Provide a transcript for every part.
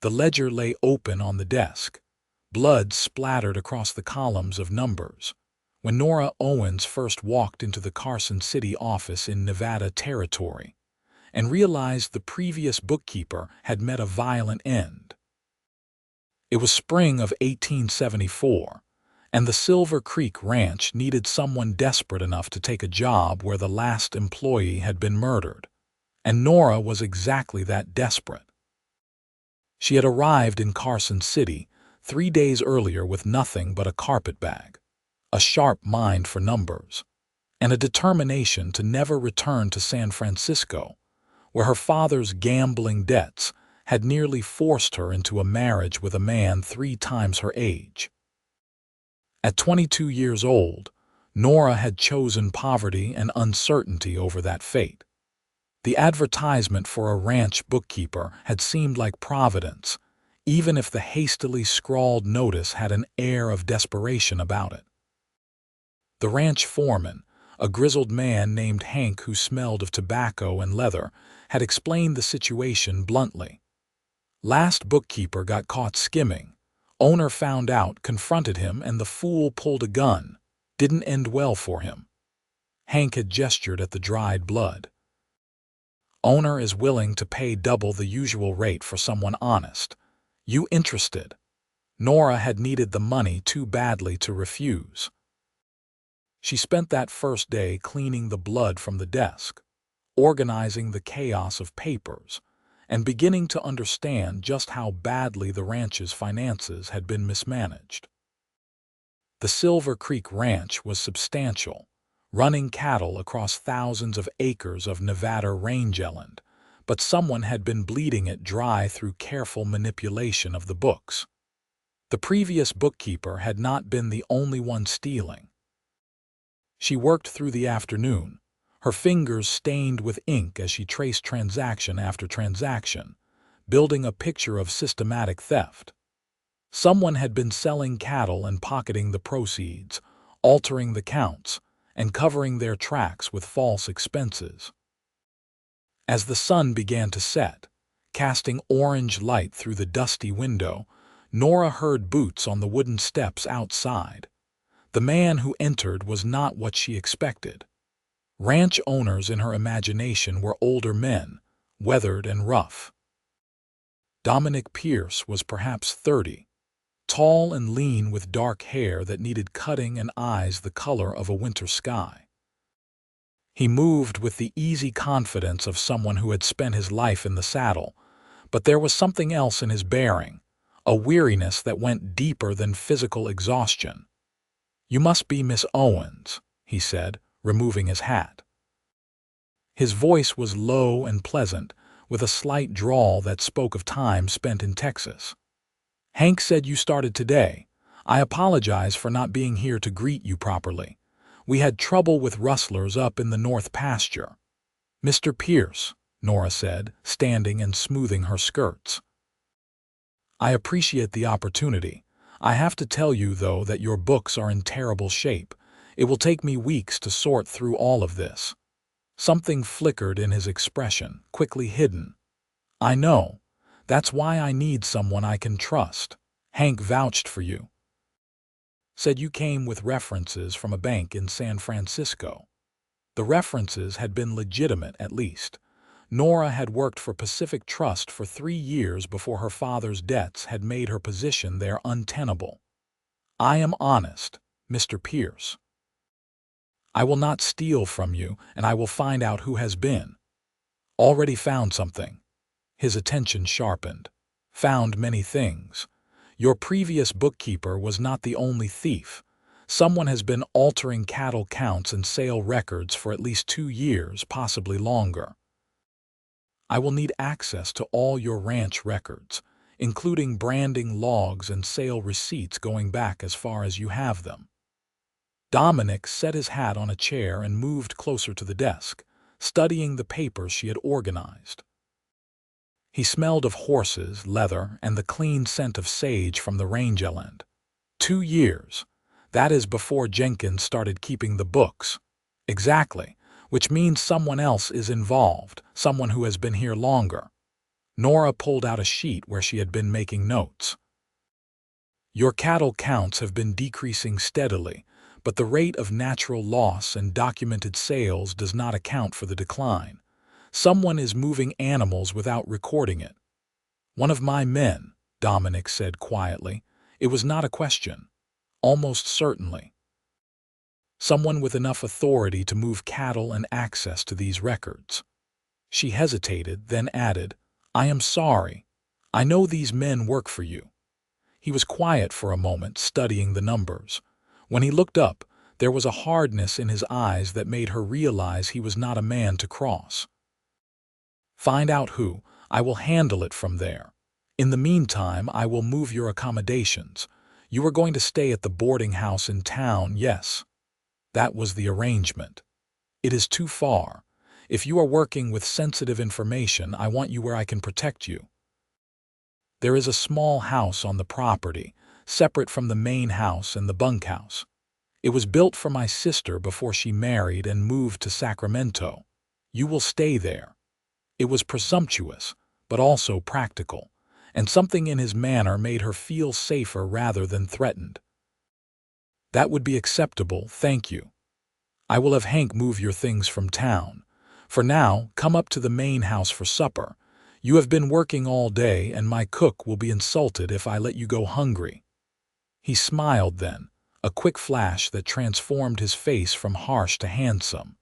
The ledger lay open on the desk. Blood splattered across the columns of numbers. When Nora Owens first walked into the Carson City office in Nevada Territory and realized the previous bookkeeper had met a violent end. It was spring of 1874, and the Silver Creek Ranch needed someone desperate enough to take a job where the last employee had been murdered. And Nora was exactly that desperate. She had arrived in Carson City 3 days earlier with nothing but a carpetbag, a sharp mind for numbers, and a determination to never return to San Francisco, where her father's gambling debts had nearly forced her into a marriage with a man 3 times her age. At 22 years old, Nora had chosen poverty and uncertainty over that fate. The advertisement for a ranch bookkeeper had seemed like providence, even if the hastily scrawled notice had an air of desperation about it. The ranch foreman, a grizzled man named Hank who smelled of tobacco and leather, had explained the situation bluntly. Last bookkeeper got caught skimming. Owner found out, confronted him, and the fool pulled a gun. Didn't end well for him. Hank had gestured at the dried blood. Owner is willing to pay double the usual rate for someone honest. You interested? Nora had needed the money too badly to refuse. She spent that first day cleaning the blood from the desk, organizing the chaos of papers, and beginning to understand just how badly the ranch's finances had been mismanaged. The Silver Creek Ranch was substantial, running cattle across thousands of acres of Nevada rangeland, but someone had been bleeding it dry through careful manipulation of the books. The previous bookkeeper had not been the only one stealing. She worked through the afternoon, her fingers stained with ink as she traced transaction after transaction, building a picture of systematic theft. Someone had been selling cattle and pocketing the proceeds, altering the counts, and covering their tracks with false expenses. As the sun began to set, casting orange light through the dusty window, Nora heard boots on the wooden steps outside. The man who entered was not what she expected. Ranch owners in her imagination were older men, weathered and rough. Dominic Pierce was perhaps 30, tall and lean with dark hair that needed cutting and eyes the color of a winter sky. He moved with the easy confidence of someone who had spent his life in the saddle, but there was something else in his bearing, a weariness that went deeper than physical exhaustion. "You must be Miss Owens," he said, removing his hat. His voice was low and pleasant, with a slight drawl that spoke of time spent in Texas. "Hank said you started today. I apologize for not being here to greet you properly. We had trouble with rustlers up in the north pasture." "Mr. Pierce," Nora said, standing and smoothing her skirts. "I appreciate the opportunity. I have to tell you, though, that your books are in terrible shape. It will take me weeks to sort through all of this." Something flickered in his expression, quickly hidden. "I know. That's why I need someone I can trust. Hank vouched for you. Said you came with references from a bank in San Francisco." The references had been legitimate, at least. Nora had worked for Pacific Trust for 3 years before her father's debts had made her position there untenable. "I am honest, Mr. Pierce. I will not steal from you, and I will find out who has been." "Already found something." His attention sharpened. "Found many things. Your previous bookkeeper was not the only thief. Someone has been altering cattle counts and sale records for at least 2 years, possibly longer. I will need access to all your ranch records, including branding logs and sale receipts going back as far as you have them." Dominic set his hat on a chair and moved closer to the desk, studying the papers she had organized. He smelled of horses, leather, and the clean scent of sage from the rangeland. 2 years. That is before Jenkins started keeping the books. Exactly, which means someone else is involved, someone who has been here longer. Nora pulled out a sheet where she had been making notes. Your cattle counts have been decreasing steadily, but the rate of natural loss and documented sales does not account for the decline. Someone is moving animals without recording it. One of my men, Dominic said quietly. It was not a question. Almost certainly. Someone with enough authority to move cattle and access to these records. She hesitated, then added, I am sorry. I know these men work for you. He was quiet for a moment, studying the numbers. When he looked up, there was a hardness in his eyes that made her realize he was not a man to cross. Find out who. I will handle it from there. In the meantime, I will move your accommodations. You are going to stay at the boarding house in town, yes. That was the arrangement. It is too far. If you are working with sensitive information, I want you where I can protect you. There is a small house on the property, separate from the main house and the bunkhouse. It was built for my sister before she married and moved to Sacramento. You will stay there. It was presumptuous, but also practical, and something in his manner made her feel safer rather than threatened. That would be acceptable, thank you. I will have Hank move your things from town. For now, come up to the main house for supper. You have been working all day, and my cook will be insulted if I let you go hungry. He smiled then, a quick flash that transformed his face from harsh to handsome.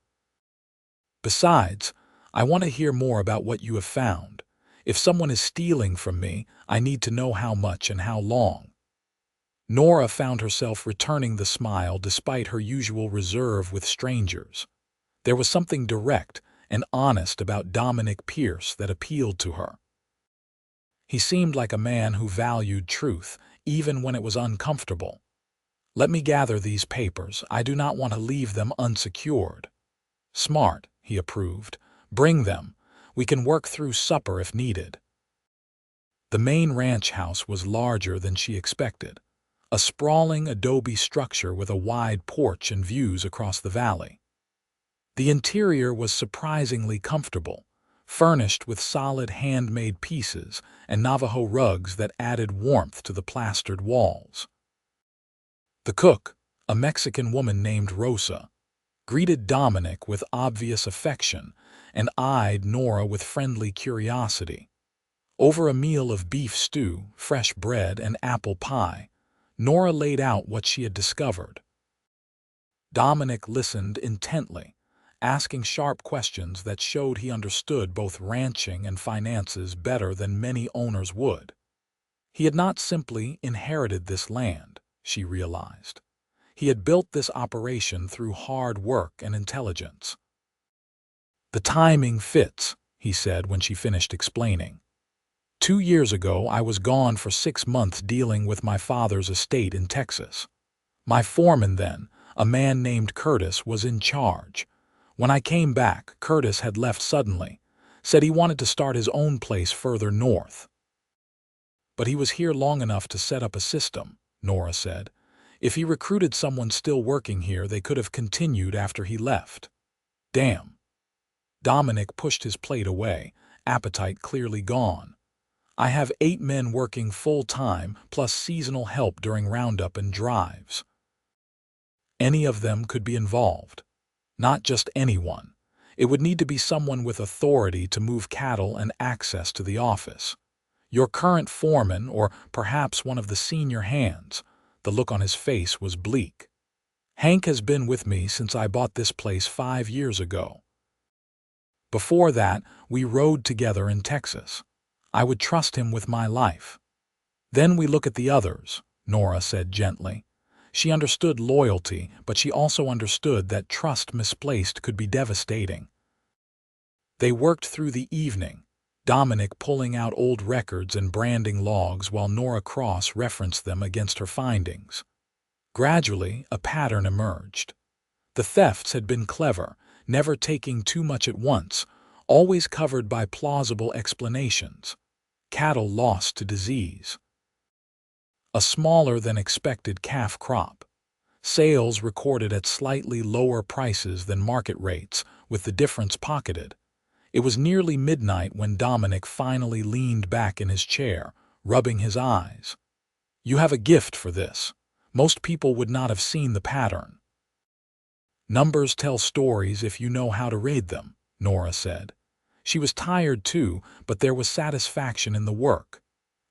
Besides, I want to hear more about what you have found. If someone is stealing from me, I need to know how much and how long. Nora found herself returning the smile despite her usual reserve with strangers. There was something direct and honest about Dominic Pierce that appealed to her. He seemed like a man who valued truth, even when it was uncomfortable. Let me gather these papers. I do not want to leave them unsecured. Smart, he approved. Bring them. We can work through supper if needed. The main ranch house was larger than she expected. A sprawling adobe structure with a wide porch and views across the valley. The interior was surprisingly comfortable, furnished with solid handmade pieces and Navajo rugs that added warmth to the plastered walls. The cook, a Mexican woman named Rosa, greeted Dominic with obvious affection and eyed Nora with friendly curiosity. Over a meal of beef stew, fresh bread, and apple pie, Nora laid out what she had discovered. Dominic listened intently, asking sharp questions that showed he understood both ranching and finances better than many owners would. He had not simply inherited this land, she realized. He had built this operation through hard work and intelligence. The timing fits, he said when she finished explaining. 2 years ago, I was gone for 6 months dealing with my father's estate in Texas. My foreman then, a man named Curtis, was in charge. When I came back, Curtis had left suddenly, said he wanted to start his own place further north. But he was here long enough to set up a system, Nora said. If he recruited someone still working here, they could have continued after he left. Damn. Dominic pushed his plate away, appetite clearly gone. I have 8 men working full-time, plus seasonal help during roundup and drives. Any of them could be involved. Not just anyone. It would need to be someone with authority to move cattle and access to the office. Your current foreman, or perhaps one of the senior hands. The look on his face was bleak. Hank has been with me since I bought this place 5 years ago. Before that, we rode together in Texas. I would trust him with my life. Then we look at the others, Nora said gently. She understood loyalty, but she also understood that trust misplaced could be devastating. They worked through the evening, Dominic pulling out old records and branding logs while Nora cross-referenced them against her findings. Gradually, a pattern emerged. The thefts had been clever, never taking too much at once, always covered by plausible explanations. Cattle lost to disease. A smaller than expected calf crop. Sales recorded at slightly lower prices than market rates, with the difference pocketed. It was nearly midnight when Dominic finally leaned back in his chair, rubbing his eyes. "You have a gift for this. Most people would not have seen the pattern." "Numbers tell stories if you know how to read them," Nora said. She was tired too, but there was satisfaction in the work.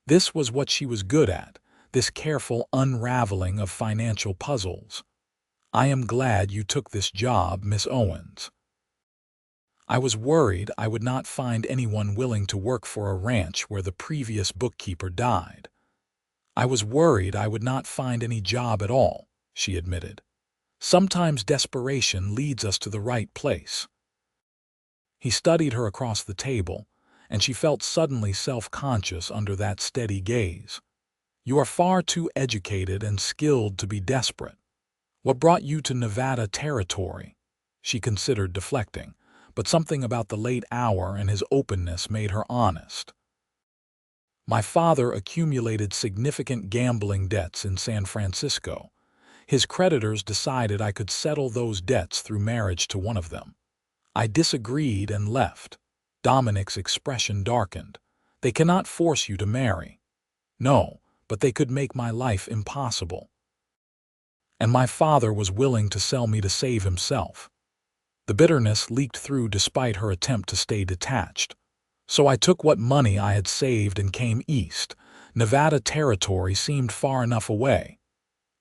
This was what she was good at, this careful unraveling of financial puzzles. "I am glad you took this job, Miss Owens. I was worried I would not find anyone willing to work for a ranch where the previous bookkeeper died. I was worried I would not find any job at all," she admitted. "Sometimes desperation leads us to the right place." He studied her across the table, and she felt suddenly self-conscious under that steady gaze. "You are far too educated and skilled to be desperate. What brought you to Nevada Territory?" She considered deflecting, but something about the late hour and his openness made her honest. "My father accumulated significant gambling debts in San Francisco. His creditors decided I could settle those debts through marriage to one of them. I disagreed and left." Dominic's expression darkened. "They cannot force you to marry." "No, but they could make my life impossible. And my father was willing to sell me to save himself." The bitterness leaked through despite her attempt to stay detached. "So I took what money I had saved and came east. Nevada Territory seemed far enough away."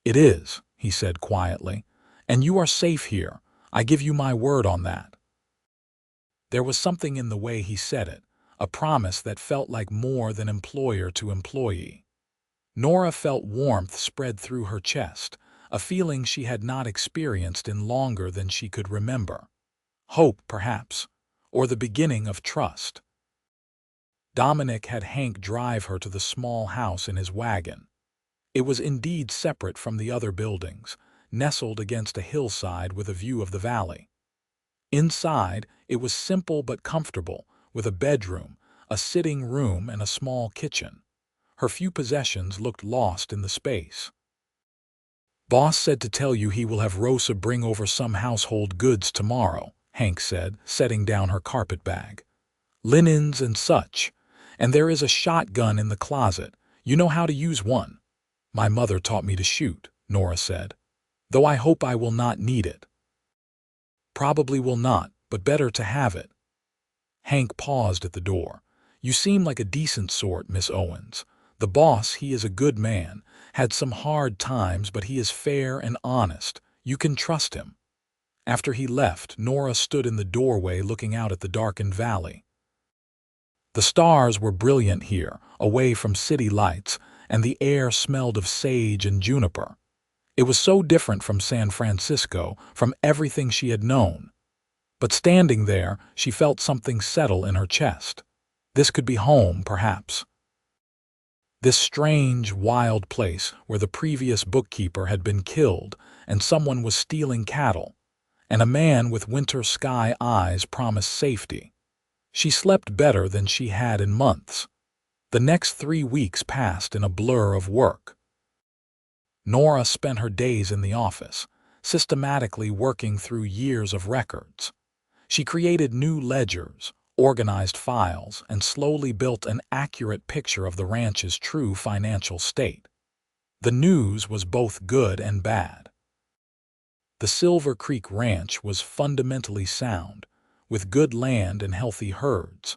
"It is," he said quietly, "and you are safe here. I give you my word on that." There was something in the way he said it, a promise that felt like more than employer to employee. Nora felt warmth spread through her chest, a feeling she had not experienced in longer than she could remember. Hope, perhaps, or the beginning of trust. Dominic had Hank drive her to the small house in his wagon. It was indeed separate from the other buildings, nestled against a hillside with a view of the valley. Inside, it was simple but comfortable, with a bedroom, a sitting room, and a small kitchen. Her few possessions looked lost in the space. "Boss said to tell you he will have Rosa bring over some household goods tomorrow," Hank said, setting down her carpet bag. "Linens and such. And there is a shotgun in the closet. You know how to use one." "My mother taught me to shoot," Nora said, "though I hope I will not need it." "Probably will not, but better to have it." Hank paused at the door. "You seem like a decent sort, Miss Owens. The boss, he is a good man, had some hard times, but he is fair and honest. You can trust him." After he left, Nora stood in the doorway looking out at the darkened valley. The stars were brilliant here, away from city lights, and the air smelled of sage and juniper. It was so different from San Francisco, from everything she had known. But standing there, she felt something settle in her chest. This could be home, perhaps. This strange, wild place where the previous bookkeeper had been killed and someone was stealing cattle, and a man with winter sky eyes promised safety. She slept better than she had in months. The next 3 weeks passed in a blur of work. Nora spent her days in the office, systematically working through years of records. She created new ledgers, organized files, and slowly built an accurate picture of the ranch's true financial state. The news was both good and bad. The Silver Creek Ranch was fundamentally sound, with good land and healthy herds.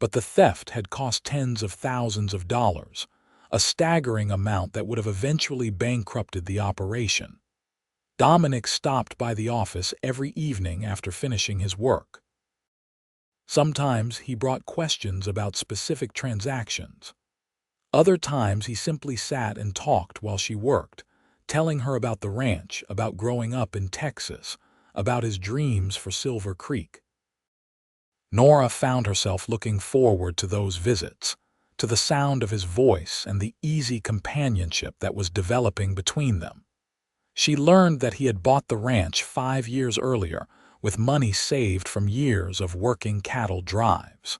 But the theft had cost tens of thousands of dollars, a staggering amount that would have eventually bankrupted the operation. Dominic stopped by the office every evening after finishing his work. Sometimes he brought questions about specific transactions. Other times he simply sat and talked while she worked, telling her about the ranch, about growing up in Texas, about his dreams for Silver Creek. Nora found herself looking forward to those visits, to the sound of his voice and the easy companionship that was developing between them. She learned that he had bought the ranch 5 years earlier, with money saved from years of working cattle drives.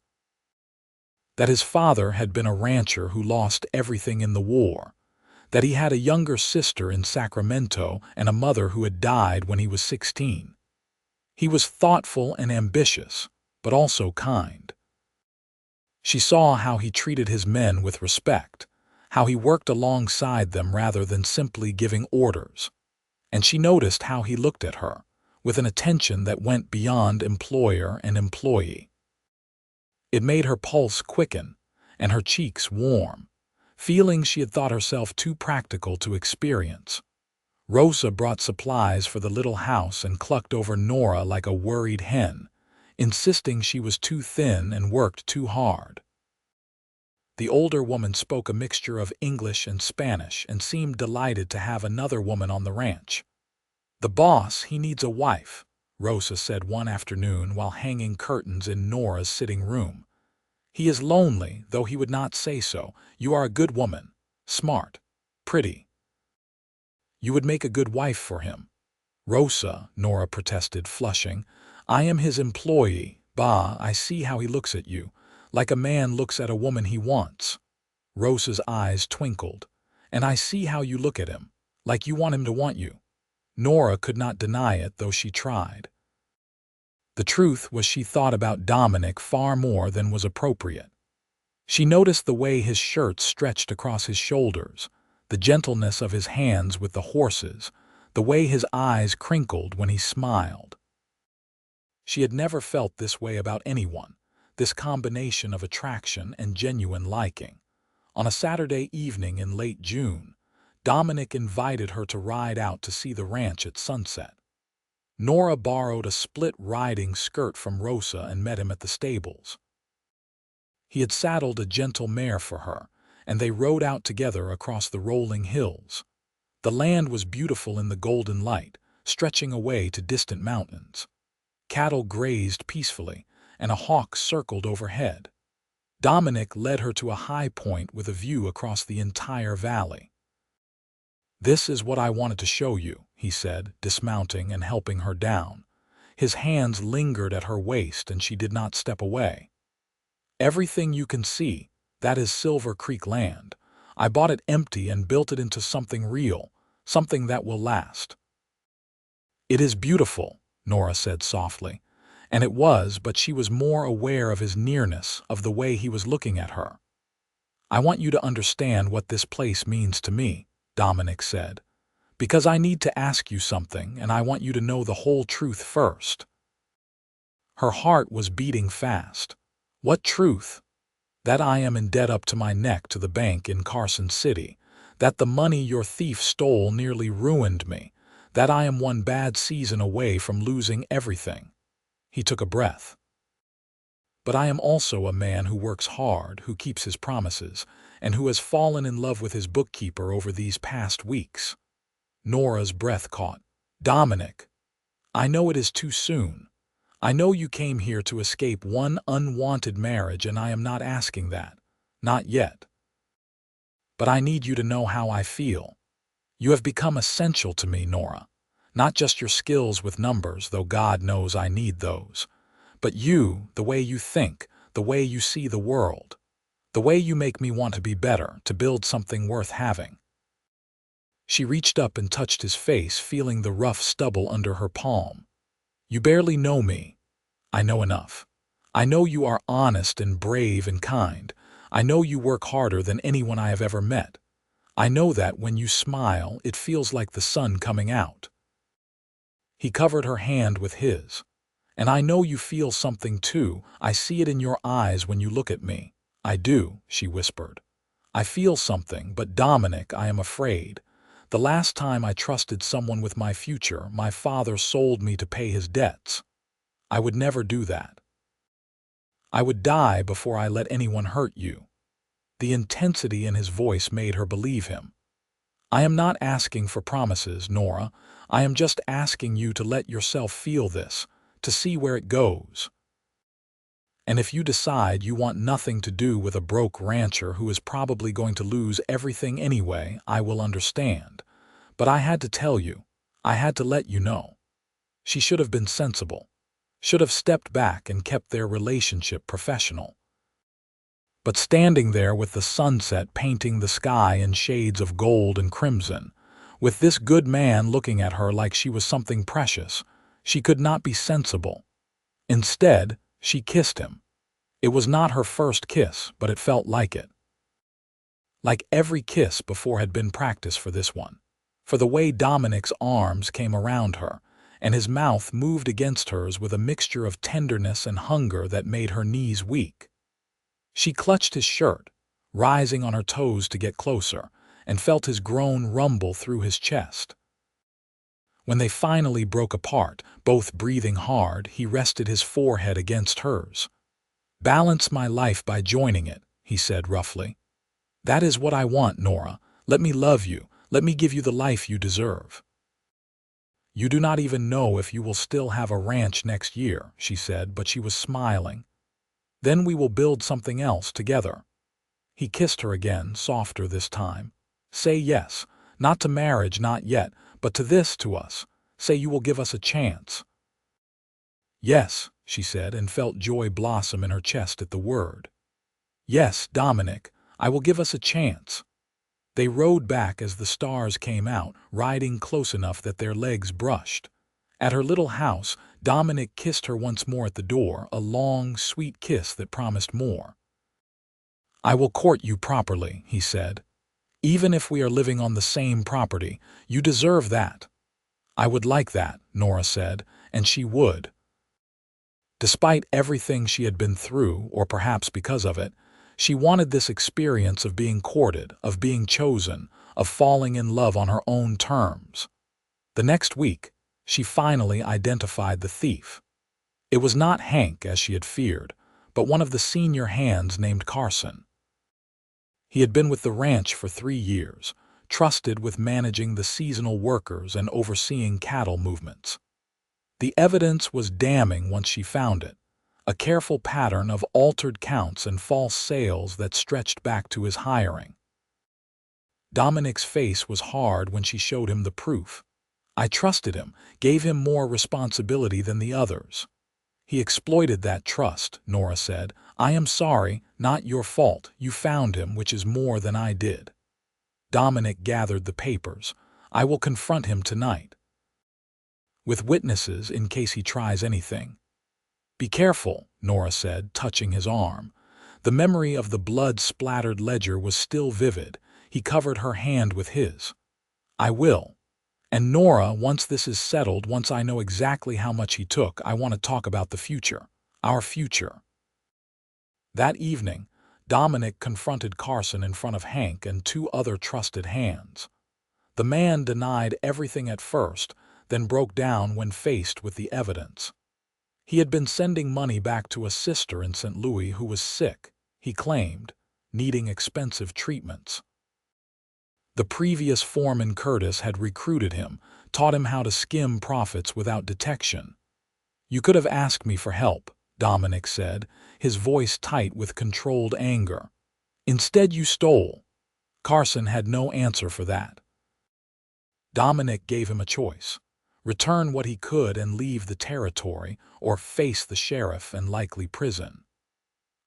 That his father had been a rancher who lost everything in the war, that he had a younger sister in Sacramento and a mother who had died when he was 16. He was thoughtful and ambitious, but also kind. She saw how he treated his men with respect, how he worked alongside them rather than simply giving orders, and she noticed how he looked at her, with an attention that went beyond employer and employee. It made her pulse quicken and her cheeks warm, feelings she had thought herself too practical to experience. Rosa brought supplies for the little house and clucked over Nora like a worried hen, insisting she was too thin and worked too hard. The older woman spoke a mixture of English and Spanish and seemed delighted to have another woman on the ranch. "The boss, he needs a wife," Rosa said one afternoon while hanging curtains in Nora's sitting room. "He is lonely, though he would not say so. You are a good woman, smart, pretty. You would make a good wife for him." "Rosa," Nora protested, flushing, "I am his employee. Bah, I see how he looks at you, like a man looks at a woman he wants." Rosa's eyes twinkled. "And I see how you look at him, like you want him to want you." Nora could not deny it, though she tried. The truth was she thought about Dominic far more than was appropriate. She noticed the way his shirt stretched across his shoulders, the gentleness of his hands with the horses, the way his eyes crinkled when he smiled. She had never felt this way about anyone, this combination of attraction and genuine liking. On a Saturday evening in late June, Dominic invited her to ride out to see the ranch at sunset. Nora borrowed a split riding skirt from Rosa and met him at the stables. He had saddled a gentle mare for her, and they rode out together across the rolling hills. The land was beautiful in the golden light, stretching away to distant mountains. Cattle grazed peacefully, and a hawk circled overhead. Dominic led her to a high point with a view across the entire valley. "This is what I wanted to show you," he said, dismounting and helping her down. His hands lingered at her waist and she did not step away. "Everything you can see, that is Silver Creek land. I bought it empty and built it into something real, something that will last." "It is beautiful," Nora said softly. And it was, but she was more aware of his nearness, of the way he was looking at her. "I want you to understand what this place means to me," Dominic said, "because I need to ask you something, and I want you to know the whole truth first." Her heart was beating fast. "What truth?" "That I am in debt up to my neck to the bank in Carson City, that the money your thief stole nearly ruined me, that I am one bad season away from losing everything." He took a breath. "But I am also a man who works hard, who keeps his promises, and who has fallen in love with his bookkeeper over these past weeks." Nora's breath caught. "Dominic, I know it is too soon. I know you came here to escape one unwanted marriage, and I am not asking that. Not yet. But I need you to know how I feel. You have become essential to me, Nora. Not just your skills with numbers, though God knows I need those. But you, the way you think, the way you see the world. The way you make me want to be better, to build something worth having." She reached up and touched his face, feeling the rough stubble under her palm. "You barely know me. I know enough. I know you are honest and brave and kind. I know you work harder than anyone I have ever met. I know that when you smile, it feels like the sun coming out." He covered her hand with his. "And I know you feel something too. I see it in your eyes when you look at me." "I do," she whispered. "I feel something, but Dominic, I am afraid. The last time I trusted someone with my future, my father sold me to pay his debts. I would never do that. I would die before I let anyone hurt you." The intensity in his voice made her believe him. "I am not asking for promises, Nora. I am just asking you to let yourself feel this, to see where it goes. And if you decide you want nothing to do with a broke rancher who is probably going to lose everything anyway, I will understand. But I had to tell you. I had to let you know." She should have been sensible. Should have stepped back and kept their relationship professional. But standing there with the sunset painting the sky in shades of gold and crimson, with this good man looking at her like she was something precious, she could not be sensible. Instead, She kissed him. It was not her first kiss, but it felt like it. Like every kiss before had been practice for this one. For the way Dominic's arms came around her, and his mouth moved against hers with a mixture of tenderness and hunger that made her knees weak. She clutched his shirt, rising on her toes to get closer, and felt his groan rumble through his chest. When they finally broke apart, both breathing hard, he rested his forehead against hers. "Balance my life by joining it," he said roughly. "That is what I want, Nora. Let me love you. Let me give you the life you deserve." "You do not even know if you will still have a ranch next year," she said, but she was smiling. "Then we will build something else together." He kissed her again, softer this time. "Say yes, not to marriage, not yet, but to us. Say you will give us a chance." "Yes," she said, and felt joy blossom in her chest at the word. "Yes, Dominic, I will give us a chance." They rode back as the stars came out, riding close enough that their legs brushed. At her little house, Dominic kissed her once more at the door, a long, sweet kiss that promised more. "I will court you properly," he said. "Even if we are living on the same property, you deserve that." "I would like that," Nora said, and she would. Despite everything she had been through, or perhaps because of it, she wanted this experience of being courted, of being chosen, of falling in love on her own terms. The next week, she finally identified the thief. It was not Hank, as she had feared, but one of the senior hands named Carson. He had been with the ranch for 3 years, trusted with managing the seasonal workers and overseeing cattle movements. The evidence was damning once she found it, a careful pattern of altered counts and false sales that stretched back to his hiring. Dominic's face was hard when she showed him the proof. "I trusted him, gave him more responsibility than the others." "He exploited that trust," Nora said. "I am sorry, not your fault. You found him, which is more than I did." Dominic gathered the papers. "I will confront him tonight, with witnesses in case he tries anything." "Be careful," Nora said, touching his arm. The memory of the blood-splattered ledger was still vivid. He covered her hand with his. "I will. And Nora, once this is settled, once I know exactly how much he took, I want to talk about the future. Our future." That evening, Dominic confronted Carson in front of Hank and 2 other trusted hands. The man denied everything at first, then broke down when faced with the evidence. He had been sending money back to a sister in St. Louis who was sick, he claimed, needing expensive treatments. The previous foreman Curtis had recruited him, taught him how to skim profits without detection. "You could have asked me for help," Dominic said, his voice tight with controlled anger. "Instead you stole." Carson had no answer for that. Dominic gave him a choice: return what he could and leave the territory, or face the sheriff and likely prison.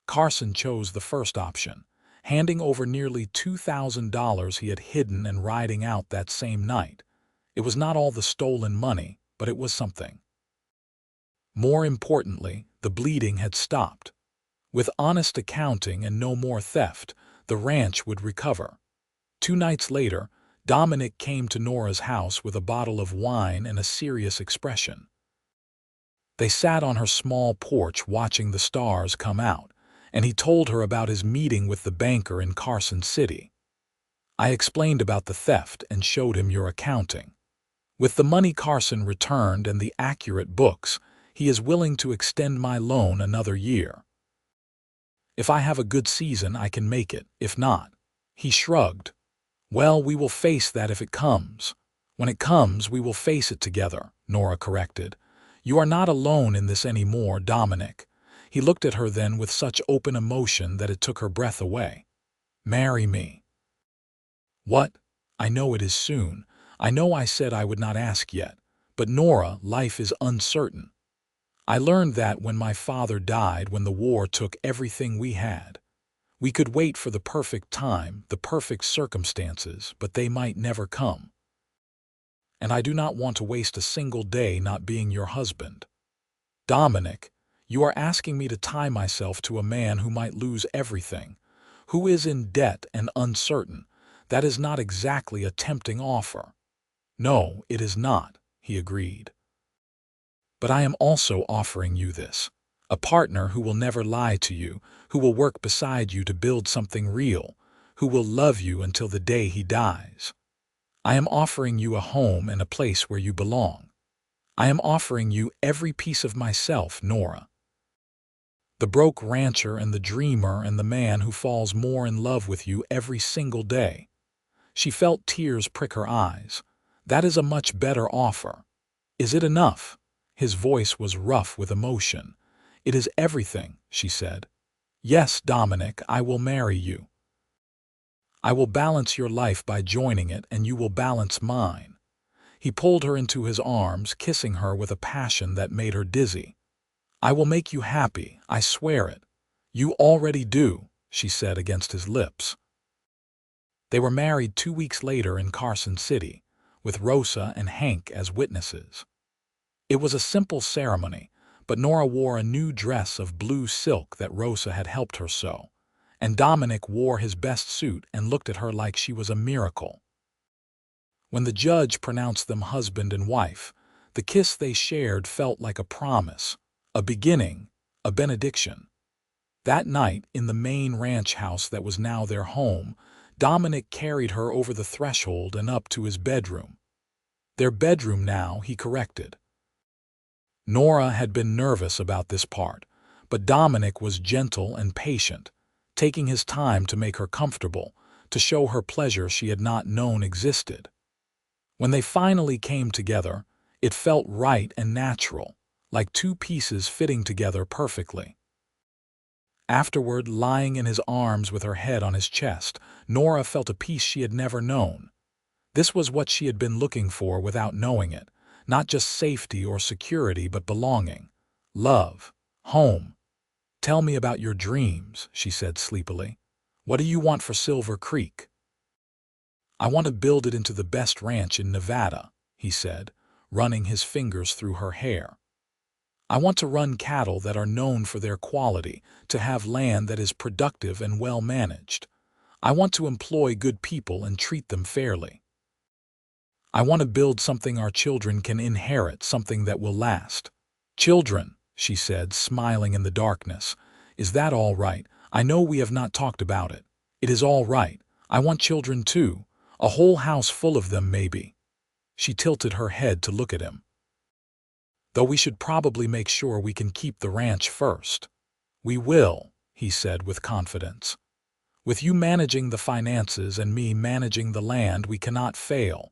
Carson chose the first option, handing over nearly $2,000 he had hidden and riding out that same night. It was not all the stolen money, but it was something. More importantly, the bleeding had stopped. With honest accounting and no more theft, the ranch would recover. 2 nights later, Dominic came to Nora's house with a bottle of wine and a serious expression. They sat on her small porch watching the stars come out, and he told her about his meeting with the banker in Carson City. "I explained about the theft and showed him your accounting. With the money Carson returned and the accurate books, he is willing to extend my loan another year. If I have a good season, I can make it. If not," he shrugged. "Well, we will face that if it comes. When it comes, we will face it together," Nora corrected. "You are not alone in this anymore, Dominic." He looked at her then with such open emotion that it took her breath away. "Marry me." "What? I know it is soon. I know I said I would not ask yet. But Nora, life is uncertain. I learned that when my father died, when the war took everything we had. We could wait for the perfect time, the perfect circumstances, but they might never come. And I do not want to waste a single day not being your husband. Dominic, You are asking me to tie myself to a man who might lose everything, who is in debt and uncertain. That is not exactly a tempting offer." "No, it is not," he agreed. "But I am also offering you this. A partner who will never lie to you, who will work beside you to build something real, who will love you until the day he dies. I am offering you a home and a place where you belong. I am offering you every piece of myself, Nora. The broke rancher and the dreamer and the man who falls more in love with you every single day." She felt tears prick her eyes. "That is a much better offer. Is it enough?" His voice was rough with emotion. "It is everything," she said. "Yes, Dominic, I will marry you. I will balance your life by joining it, and you will balance mine." He pulled her into his arms, kissing her with a passion that made her dizzy. "I will make you happy, I swear it." "You already do," she said against his lips. They were married 2 weeks later in Carson City, with Rosa and Hank as witnesses. It was a simple ceremony, but Nora wore a new dress of blue silk that Rosa had helped her sew, and Dominic wore his best suit and looked at her like she was a miracle. When the judge pronounced them husband and wife, the kiss they shared felt like a promise, a beginning, a benediction. That night, in the main ranch house that was now their home, Dominic carried her over the threshold and up to his bedroom. Their bedroom now, he corrected. Nora had been nervous about this part, but Dominic was gentle and patient, taking his time to make her comfortable, to show her pleasure she had not known existed. When they finally came together, it felt right and natural, like two pieces fitting together perfectly. Afterward, lying in his arms with her head on his chest, Nora felt a peace she had never known. This was what she had been looking for without knowing it. Not just safety or security, but belonging, love, home. "Tell me about your dreams," she said sleepily. "What do you want for Silver Creek?" "I want to build it into the best ranch in Nevada," he said, running his fingers through her hair. "I want to run cattle that are known for their quality, to have land that is productive and well managed. I want to employ good people and treat them fairly. I want to build something our children can inherit, something that will last." "Children," she said, smiling in the darkness. "Is that all right? I know we have not talked about it. It is all right. I want children too. A whole house full of them, maybe." She tilted her head to look at him. "Though we should probably make sure we can keep the ranch first." "We will," he said with confidence. "With you managing the finances and me managing the land, we cannot fail.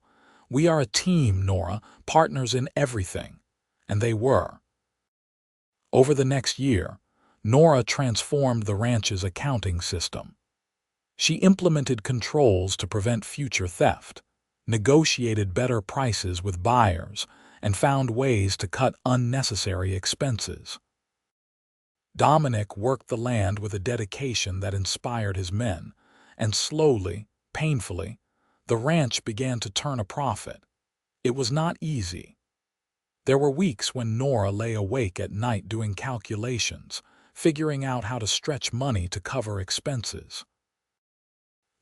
We are a team, Nora, partners in everything." And they were. Over the next year, Nora transformed the ranch's accounting system. She implemented controls to prevent future theft, negotiated better prices with buyers, and found ways to cut unnecessary expenses. Dominic worked the land with a dedication that inspired his men, and slowly, painfully, the ranch began to turn a profit. It was not easy. There were weeks when Nora lay awake at night doing calculations, figuring out how to stretch money to cover expenses.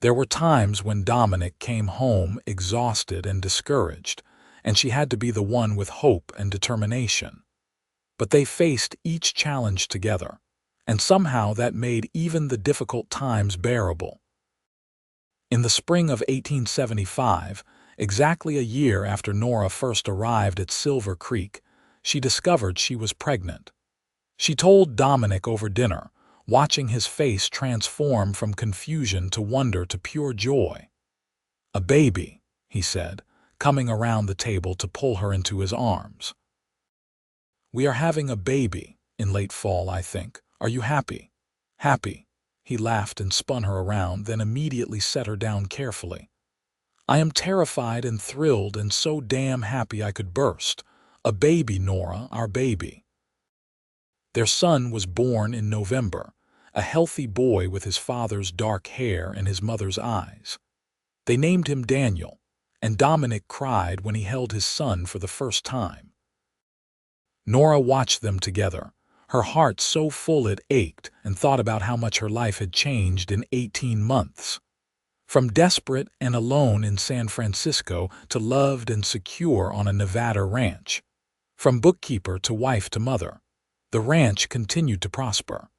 There were times when Dominic came home exhausted and discouraged, and she had to be the one with hope and determination. But they faced each challenge together, and somehow that made even the difficult times bearable. In the spring of 1875, exactly a year after Nora first arrived at Silver Creek, she discovered she was pregnant. She told Dominic over dinner, watching his face transform from confusion to wonder to pure joy. "A baby," he said, coming around the table to pull her into his arms. "We are having a baby in late fall, I think. Are you happy?" "Happy." He laughed and spun her around, then immediately set her down carefully. "I am terrified and thrilled and so damn happy I could burst. A baby, Nora, our baby." Their son was born in November, a healthy boy with his father's dark hair and his mother's eyes. They named him Daniel, and Dominic cried when he held his son for the first time. Nora watched them together, her heart so full it ached, and thought about how much her life had changed in 18 months. From desperate and alone in San Francisco to loved and secure on a Nevada ranch. From bookkeeper to wife to mother. The ranch continued to prosper.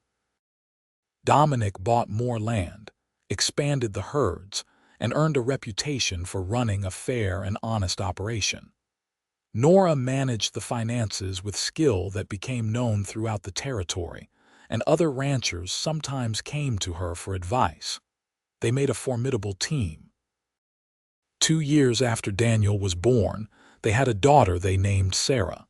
Dominic bought more land, expanded the herds, and earned a reputation for running a fair and honest operation. Nora managed the finances with skill that became known throughout the territory, and other ranchers sometimes came to her for advice. They made a formidable team. 2 years after Daniel was born, they had a daughter they named Sarah.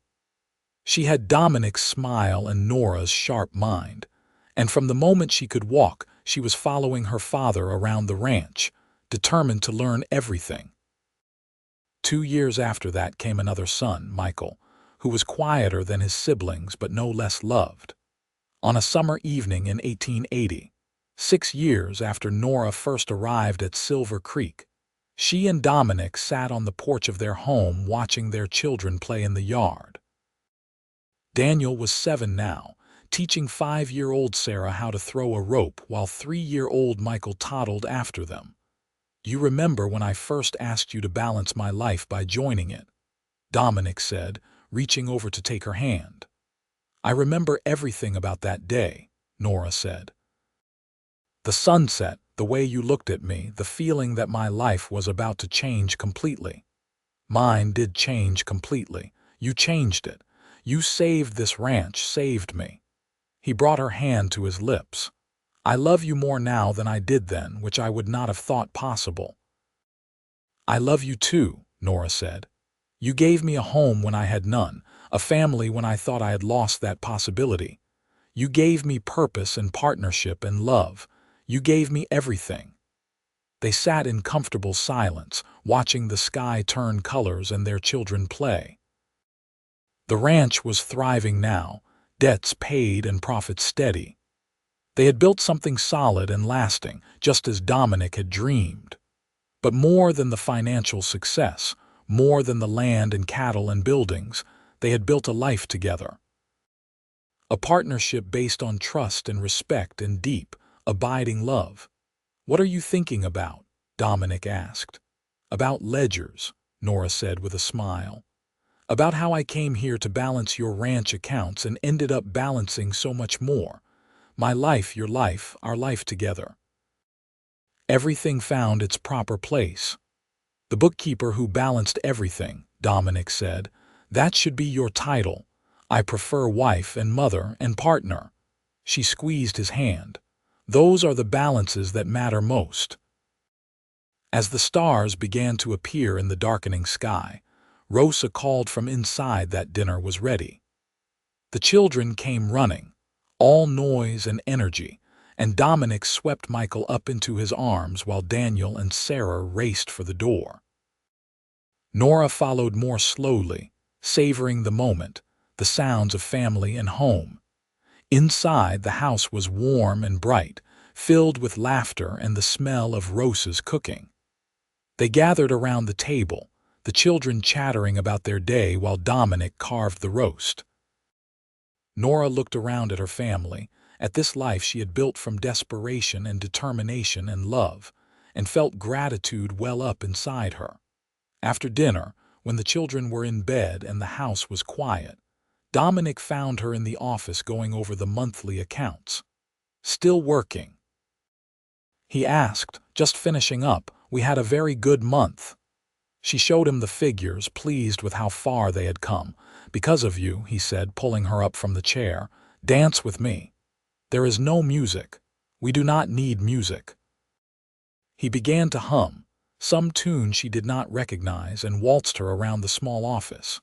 She had Dominic's smile and Nora's sharp mind, and from the moment she could walk, she was following her father around the ranch, determined to learn everything. 2 years after that came another son, Michael, who was quieter than his siblings but no less loved. On a summer evening in 1880, 6 years after Nora first arrived at Silver Creek, she and Dominic sat on the porch of their home watching their children play in the yard. Daniel was 7 now, teaching 5-year-old Sarah how to throw a rope while 3-year-old Michael toddled after them. "You remember when I first asked you to balance my life by joining it?" Dominic said, reaching over to take her hand. "I remember everything about that day," Nora said. "The sunset, the way you looked at me, the feeling that my life was about to change completely." "Mine did change completely. You changed it. You saved this ranch, saved me." He brought her hand to his lips. "I love you more now than I did then, which I would not have thought possible." "I love you too," Nora said. "You gave me a home when I had none, a family when I thought I had lost that possibility. You gave me purpose and partnership and love. You gave me everything." They sat in comfortable silence, watching the sky turn colors and their children play. The ranch was thriving now, debts paid and profits steady. They had built something solid and lasting, just as Dominic had dreamed. But more than the financial success, more than the land and cattle and buildings, they had built a life together. A partnership based on trust and respect and deep, abiding love. "What are you thinking about?" Dominic asked. "About ledgers," Nora said with a smile. "About how I came here to balance your ranch accounts and ended up balancing so much more. My life, your life, our life together. Everything found its proper place. The bookkeeper who balanced everything," Dominic said. "That should be your title. I prefer wife and mother and partner." She squeezed his hand. "Those are the balances that matter most." As the stars began to appear in the darkening sky, Rosa called from inside that dinner was ready. The children came running, all noise and energy, and Dominic swept Michael up into his arms while Daniel and Sarah raced for the door. Nora followed more slowly, savoring the moment, the sounds of family and home. Inside, the house was warm and bright, filled with laughter and the smell of Rosa's cooking. They gathered around the table, the children chattering about their day while Dominic carved the roast. Nora looked around at her family, at this life she had built from desperation and determination and love, and felt gratitude well up inside her. After dinner, when the children were in bed and the house was quiet, Dominic found her in the office going over the monthly accounts. "Still working?" he asked, just finishing up. "We had a very good month." She showed him the figures, pleased with how far they had come. "Because of you," he said, pulling her up from the chair. "Dance with me." "There is no music. We do not need music." He began to hum, some tune she did not recognize, and waltzed her around the small office.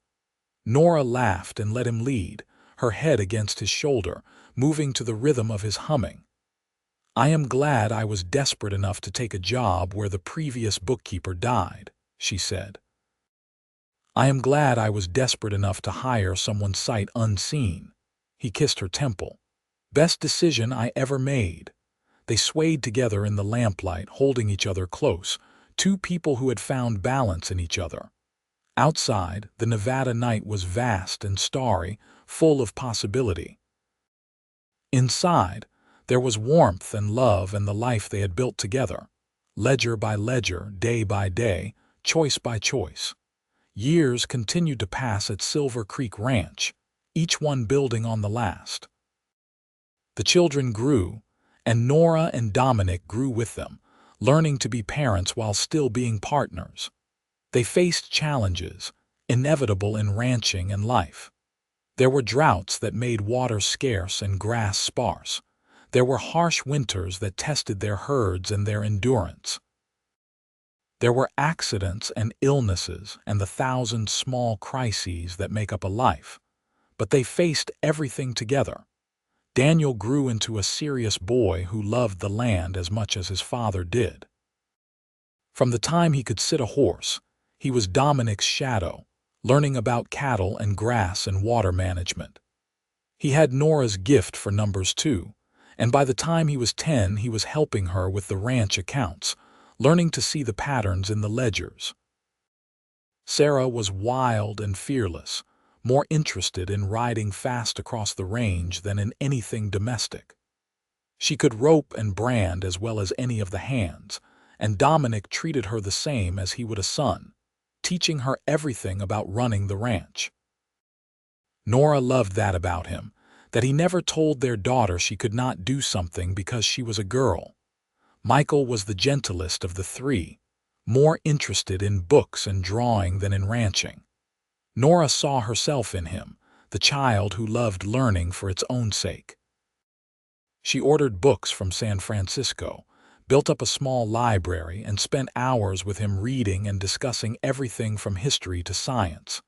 Nora laughed and let him lead, her head against his shoulder, moving to the rhythm of his humming. "I am glad I was desperate enough to take a job where the previous bookkeeper died," she said. "I am glad I was desperate enough to hire someone sight unseen." He kissed her temple. "Best decision I ever made." They swayed together in the lamplight, holding each other close, two people who had found balance in each other. Outside, the Nevada night was vast and starry, full of possibility. Inside, there was warmth and love and the life they had built together, ledger by ledger, day by day, choice by choice. Years continued to pass at Silver Creek Ranch, each one building on the last. The children grew, and Nora and Dominic grew with them, learning to be parents while still being partners. They faced challenges, inevitable in ranching and life. There were droughts that made water scarce and grass sparse. There were harsh winters that tested their herds and their endurance. There were accidents and illnesses and the thousand small crises that make up a life. But they faced everything together. Daniel grew into a serious boy who loved the land as much as his father did. From the time he could sit a horse, he was Dominic's shadow, learning about cattle and grass and water management. He had Nora's gift for numbers too, and by the time he was 10, he was helping her with the ranch accounts, learning to see the patterns in the ledgers. Sarah was wild and fearless, more interested in riding fast across the range than in anything domestic. She could rope and brand as well as any of the hands, and Dominic treated her the same as he would a son, teaching her everything about running the ranch. Nora loved that about him, that he never told their daughter she could not do something because she was a girl. Michael was the gentlest of the three, more interested in books and drawing than in ranching. Nora saw herself in him, the child who loved learning for its own sake. She ordered books from San Francisco, built up a small library, and spent hours with him reading and discussing everything from history to science.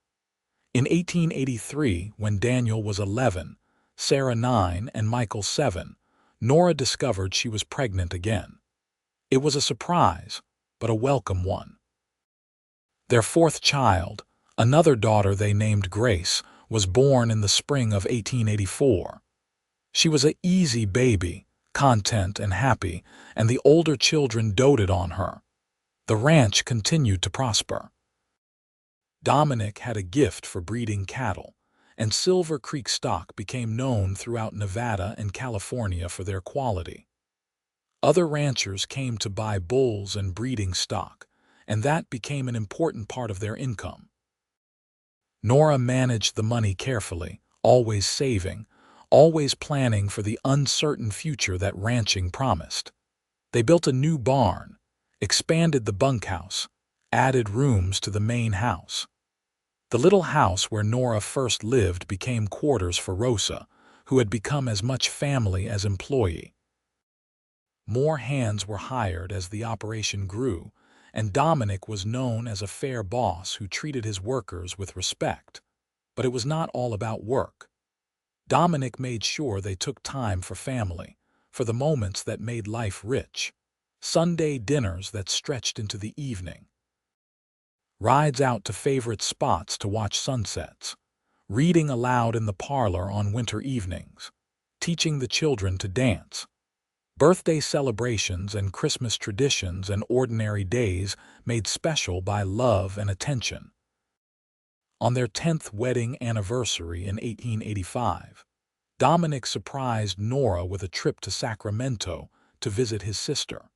In 1883, when Daniel was 11, Sarah 9, and Michael 7, Nora discovered she was pregnant again. It was a surprise, but a welcome one. Their fourth child, another daughter they named Grace, was born in the spring of 1884. She was an easy baby, content and happy, and the older children doted on her. The ranch continued to prosper. Dominic had a gift for breeding cattle, and Silver Creek stock became known throughout Nevada and California for their quality. Other ranchers came to buy bulls and breeding stock, and that became an important part of their income. Nora managed the money carefully, always saving, always planning for the uncertain future that ranching promised. They built a new barn, expanded the bunkhouse, added rooms to the main house. The little house where Nora first lived became quarters for Rosa, who had become as much family as employee. More hands were hired as the operation grew, and Dominic was known as a fair boss who treated his workers with respect. But it was not all about work. Dominic made sure they took time for family, for the moments that made life rich. Sunday dinners that stretched into the evening. Rides out to favorite spots to watch sunsets. Reading aloud in the parlor on winter evenings. Teaching the children to dance. Birthday celebrations and Christmas traditions and ordinary days made special by love and attention. On their 10th wedding anniversary in 1885, Dominic surprised Nora with a trip to Sacramento to visit his sister.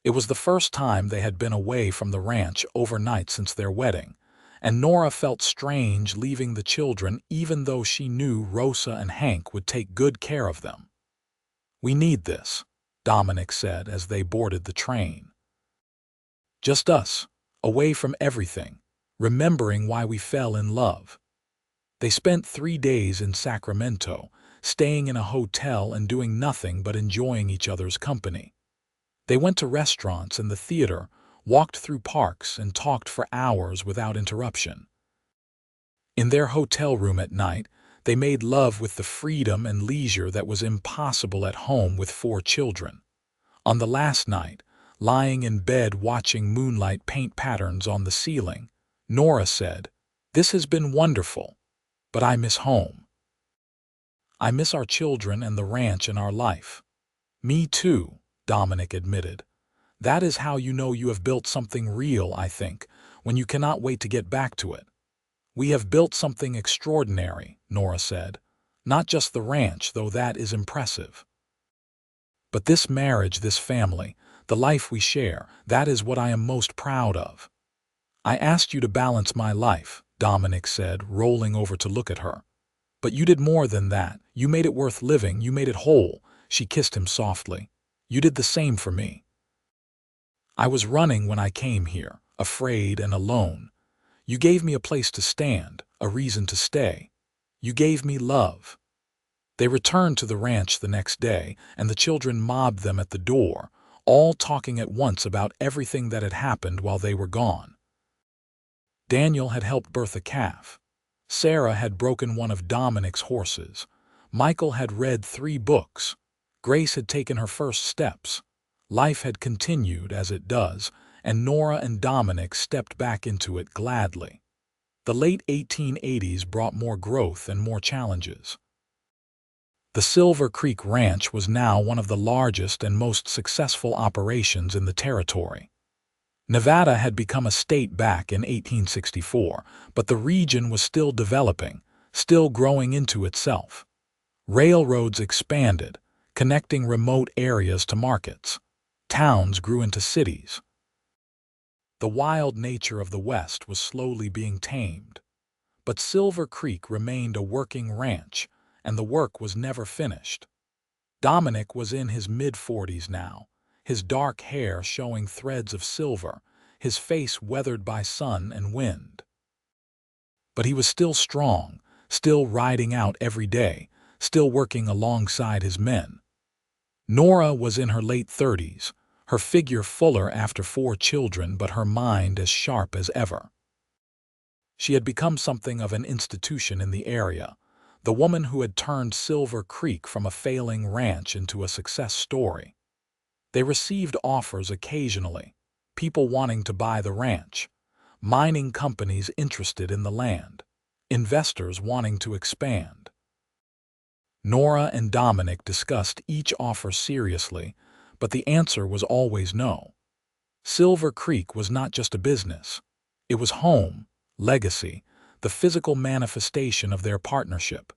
It was the first time they had been away from the ranch overnight since their wedding, and Nora felt strange leaving the children even though she knew Rosa and Hank would take good care of them. "We need this," Dominic said as they boarded the train. "Just us, away from everything, remembering why we fell in love." They spent 3 days in Sacramento, staying in a hotel and doing nothing but enjoying each other's company. They went to restaurants and the theater, walked through parks, and talked for hours without interruption. In their hotel room at night, they made love with the freedom and leisure that was impossible at home with 4 children. On the last night, lying in bed watching moonlight paint patterns on the ceiling, Nora said, "This has been wonderful, but I miss home. I miss our children and the ranch and our life." "Me too," Dominic admitted. "That is how you know you have built something real, I think, when you cannot wait to get back to it." "We have built something extraordinary," Nora said. Not just the ranch, though that is impressive. But this marriage, this family, the life we share, that is what I am most proud of. I asked you to balance my life, Dominic said, rolling over to look at her. But you did more than that. You made it worth living. You made it whole. She kissed him softly. You did the same for me. I was running when I came here, afraid and alone. You gave me a place to stand, a reason to stay. You gave me love. They returned to the ranch the next day, and the children mobbed them at the door, all talking at once about everything that had happened while they were gone. Daniel had helped birth a calf. Sarah had broken one of Dominic's horses. Michael had read 3 books. Grace had taken her first steps. Life had continued as it does, and Nora and Dominic stepped back into it gladly. The late 1880s brought more growth and more challenges. The Silver Creek Ranch was now one of the largest and most successful operations in the territory. Nevada had become a state back in 1864, but the region was still developing, still growing into itself. Railroads expanded, connecting remote areas to markets. Towns grew into cities. The wild nature of the West was slowly being tamed. But Silver Creek remained a working ranch, and the work was never finished. Dominic was in his mid-40s now, his dark hair showing threads of silver, his face weathered by sun and wind. But he was still strong, still riding out every day, still working alongside his men. Nora was in her late 30s, her figure fuller after 4 children, but her mind as sharp as ever. She had become something of an institution in the area, the woman who had turned Silver Creek from a failing ranch into a success story. They received offers occasionally, people wanting to buy the ranch, mining companies interested in the land, investors wanting to expand. Nora and Dominic discussed each offer seriously, but the answer was always no. Silver Creek was not just a business. It was home, legacy, the physical manifestation of their partnership.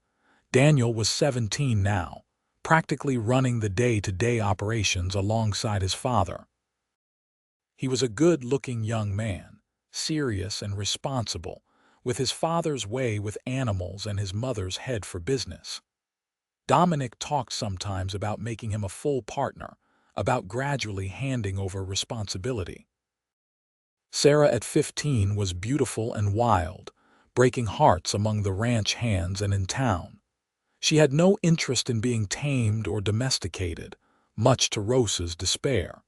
Daniel was 17 now, practically running the day-to-day operations alongside his father. He was a good-looking young man, serious and responsible, with his father's way with animals and his mother's head for business. Dominic talked sometimes about making him a full partner, about gradually handing over responsibility. Sarah at 15 was beautiful and wild, breaking hearts among the ranch hands and in town. She had no interest in being tamed or domesticated, much to Rosa's despair.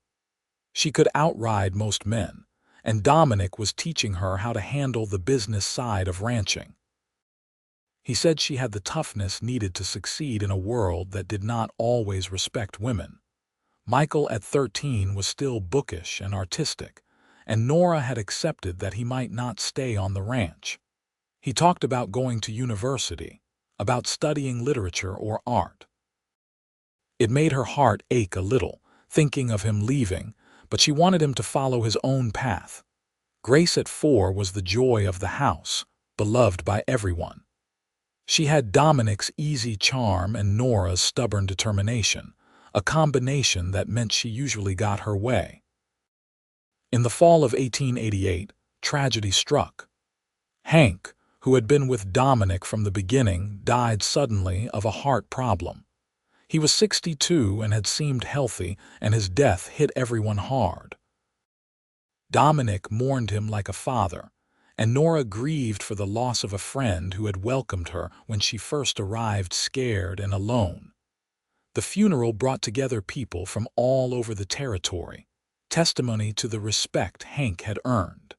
She could outride most men, and Dominic was teaching her how to handle the business side of ranching. He said she had the toughness needed to succeed in a world that did not always respect women. Michael at 13 was still bookish and artistic, and Nora had accepted that he might not stay on the ranch. He talked about going to university, about studying literature or art. It made her heart ache a little, thinking of him leaving, but she wanted him to follow his own path. Grace at 4 was the joy of the house, beloved by everyone. She had Dominic's easy charm and Nora's stubborn determination, a combination that meant she usually got her way. In the fall of 1888, tragedy struck. Hank, who had been with Dominic from the beginning, died suddenly of a heart problem. He was 62 and had seemed healthy, and his death hit everyone hard. Dominic mourned him like a father, and Nora grieved for the loss of a friend who had welcomed her when she first arrived, scared and alone. The funeral brought together people from all over the territory, testimony to the respect Hank had earned.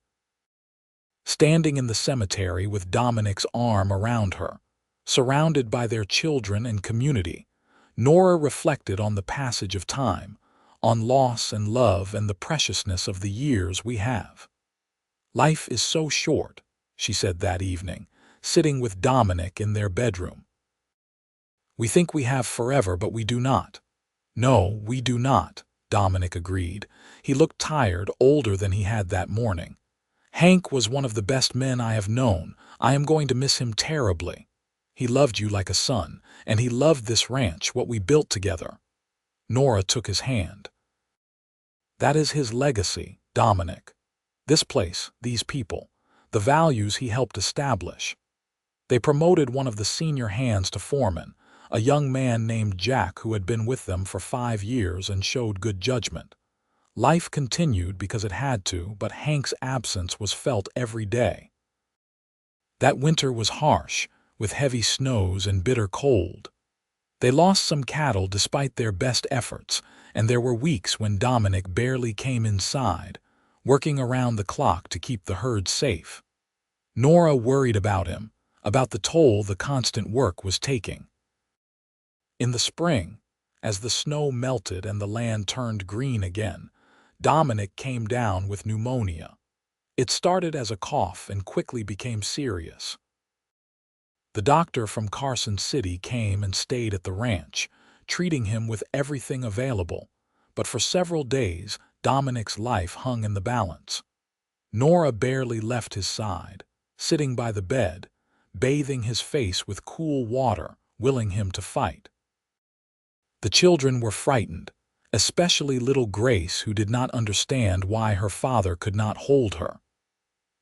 Standing in the cemetery with Dominic's arm around her, surrounded by their children and community, Nora reflected on the passage of time, on loss and love and the preciousness of the years we have. "Life is so short," she said that evening, sitting with Dominic in their bedroom. "We think we have forever, but we do not." "No, we do not," Dominic agreed. He looked tired, older than he had that morning. "Hank was one of the best men I have known. I am going to miss him terribly." He loved you like a son, and he loved this ranch, what we built together." Nora took his hand. "That is his legacy, Dominic. This place, these people, the values he helped establish." They promoted one of the senior hands to foreman, a young man named Jack who had been with them for 5 years and showed good judgment. Life continued because it had to, but Hank's absence was felt every day. That winter was harsh, with heavy snows and bitter cold. They lost some cattle despite their best efforts, and there were weeks when Dominic barely came inside, working around the clock to keep the herd safe. Nora worried about him, about the toll the constant work was taking. In the spring, as the snow melted and the land turned green again, Dominic came down with pneumonia. It started as a cough and quickly became serious. The doctor from Carson City came and stayed at the ranch, treating him with everything available, but for several days Dominic's life hung in the balance. Nora barely left his side, sitting by the bed, bathing his face with cool water, willing him to fight. The children were frightened, especially little Grace, who did not understand why her father could not hold her.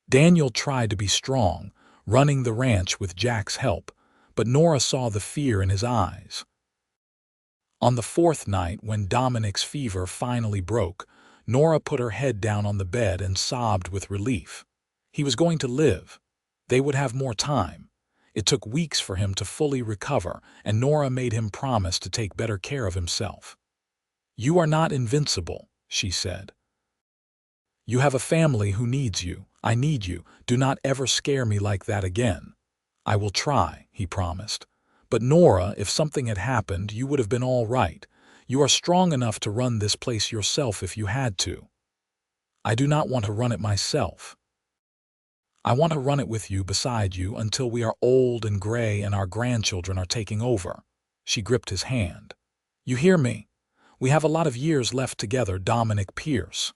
Daniel tried to be strong, running the ranch with Jack's help, but Nora saw the fear in his eyes. On the 4th night, when Dominic's fever finally broke, Nora put her head down on the bed and sobbed with relief. He was going to live. They would have more time. It took weeks for him to fully recover, and Nora made him promise to take better care of himself. "You are not invincible," she said. "You have a family who needs you. I need you. Do not ever scare me like that again." "I will try," he promised. "But Nora, if something had happened, you would have been all right. You are strong enough to run this place yourself if you had to." "I do not want to run it myself. I want to run it with you, beside you, until we are old and gray and our grandchildren are taking over." She gripped his hand. "You hear me? We have a lot of years left together, Dominic Pierce."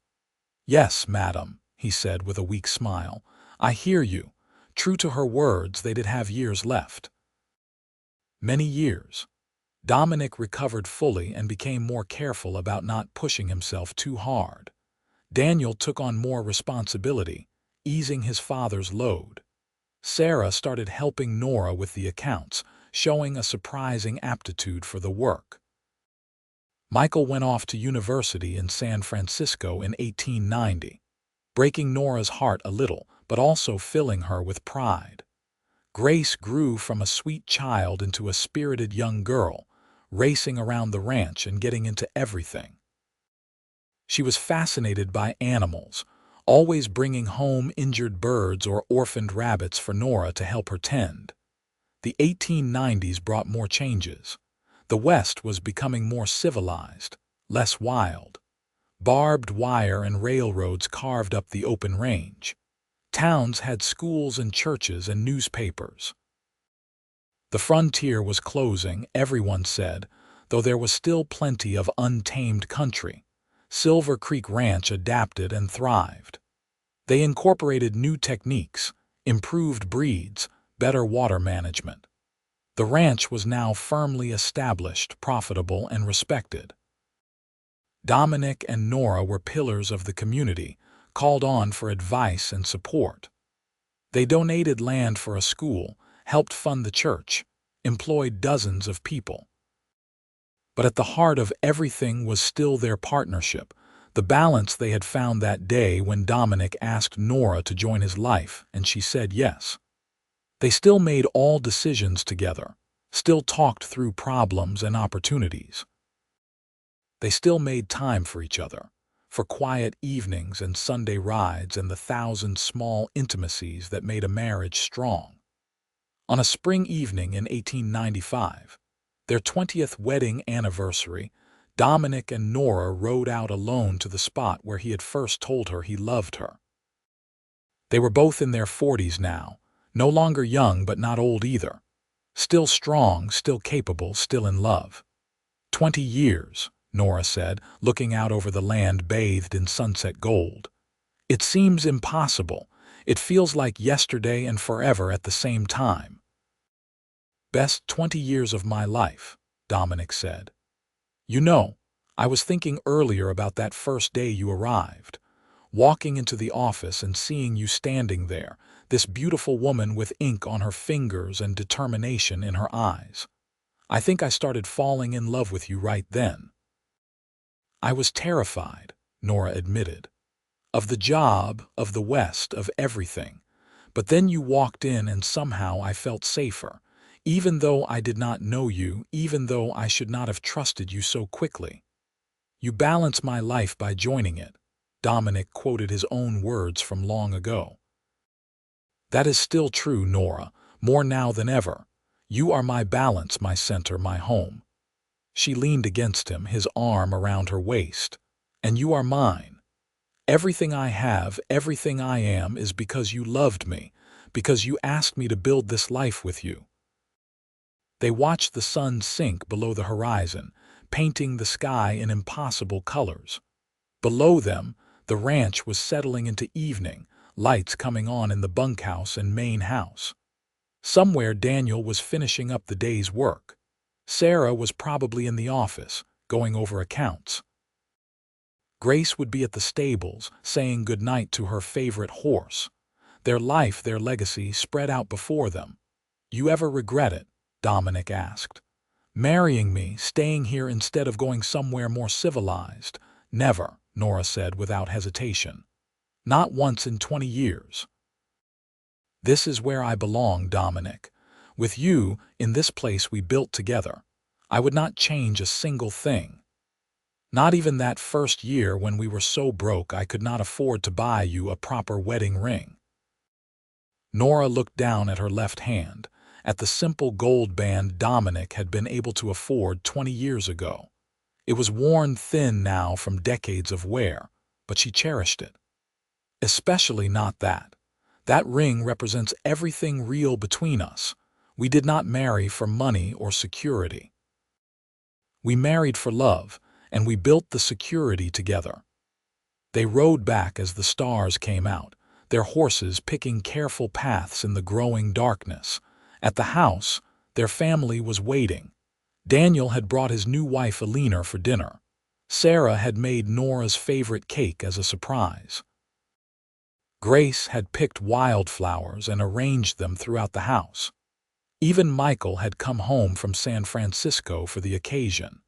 "Yes, madam," he said with a weak smile. "I hear you." True to her words, they did have years left. Many years. Dominic recovered fully and became more careful about not pushing himself too hard. Daniel took on more responsibility, easing his father's load. Sarah started helping Nora with the accounts, showing a surprising aptitude for the work. Michael went off to university in San Francisco in 1890, breaking Nora's heart a little, but also filling her with pride. Grace grew from a sweet child into a spirited young girl, racing around the ranch and getting into everything. She was fascinated by animals, always bringing home injured birds or orphaned rabbits for Nora to help her tend. The 1890s brought more changes. The West was becoming more civilized, less wild. Barbed wire and railroads carved up the open range. Towns had schools and churches and newspapers. The frontier was closing, everyone said, though there was still plenty of untamed country. Silver Creek Ranch adapted and thrived. They incorporated new techniques, improved breeds, better water management. The ranch was now firmly established, profitable, and respected. Dominic and Nora were pillars of the community, called on for advice and support. They donated land for a school, helped fund the church, employed dozens of people. But at the heart of everything was still their partnership, the balance they had found that day when Dominic asked Nora to join his life, and she said yes. They still made all decisions together, still talked through problems and opportunities. They still made time for each other, for quiet evenings and Sunday rides and the 1,000 small intimacies that made a marriage strong. On a spring evening in 1895, their 20th wedding anniversary, Dominic and Nora rode out alone to the spot where he had first told her he loved her. They were both in their 40s now, no longer young but not old either. Still strong, still capable, still in love. 20 years, Nora said, looking out over the land bathed in sunset gold. "It seems impossible. It feels like yesterday and forever at the same time." Best 20 years of my life, Dominic said. You know, I was thinking earlier about that first day you arrived, walking into the office and seeing you standing there, this beautiful woman with ink on her fingers and determination in her eyes. I think I started falling in love with you right then. I was terrified, Nora admitted. Of the job, of the West, of everything. But then you walked in and somehow I felt safer, even though I did not know you, even though I should not have trusted you so quickly. You balance my life by joining it. Dominic quoted his own words from long ago. That is still true, Nora, more now than ever. You are my balance, my center, my home. She leaned against him, his arm around her waist. And you are mine. Everything I have, everything I am is because you loved me, because you asked me to build this life with you. They watched the sun sink below the horizon, painting the sky in impossible colors. Below them, the ranch was settling into evening, lights coming on in the bunkhouse and main house. Somewhere Daniel was finishing up the day's work. Sarah was probably in the office, going over accounts. Grace would be at the stables, saying goodnight to her favorite horse. Their life, their legacy, spread out before them. You ever regret it? Dominic asked. Marrying me, staying here instead of going somewhere more civilized? Never, Nora said without hesitation. Not once in 20 years. This is where I belong, Dominic. With you, in this place we built together. I would not change a single thing. Not even that first year when we were so broke I could not afford to buy you a proper wedding ring. Nora looked down at her left hand, at the simple gold band Dominic had been able to afford 20 years ago. It was worn thin now from decades of wear, but she cherished it. Especially not that. That ring represents everything real between us. We did not marry for money or security. We married for love, and we built the security together. They rode back as the stars came out, their horses picking careful paths in the growing darkness. At the house, their family was waiting. Daniel had brought his new wife Alina for dinner. Sarah had made Nora's favorite cake as a surprise. Grace had picked wildflowers and arranged them throughout the house. Even Michael had come home from San Francisco for the occasion.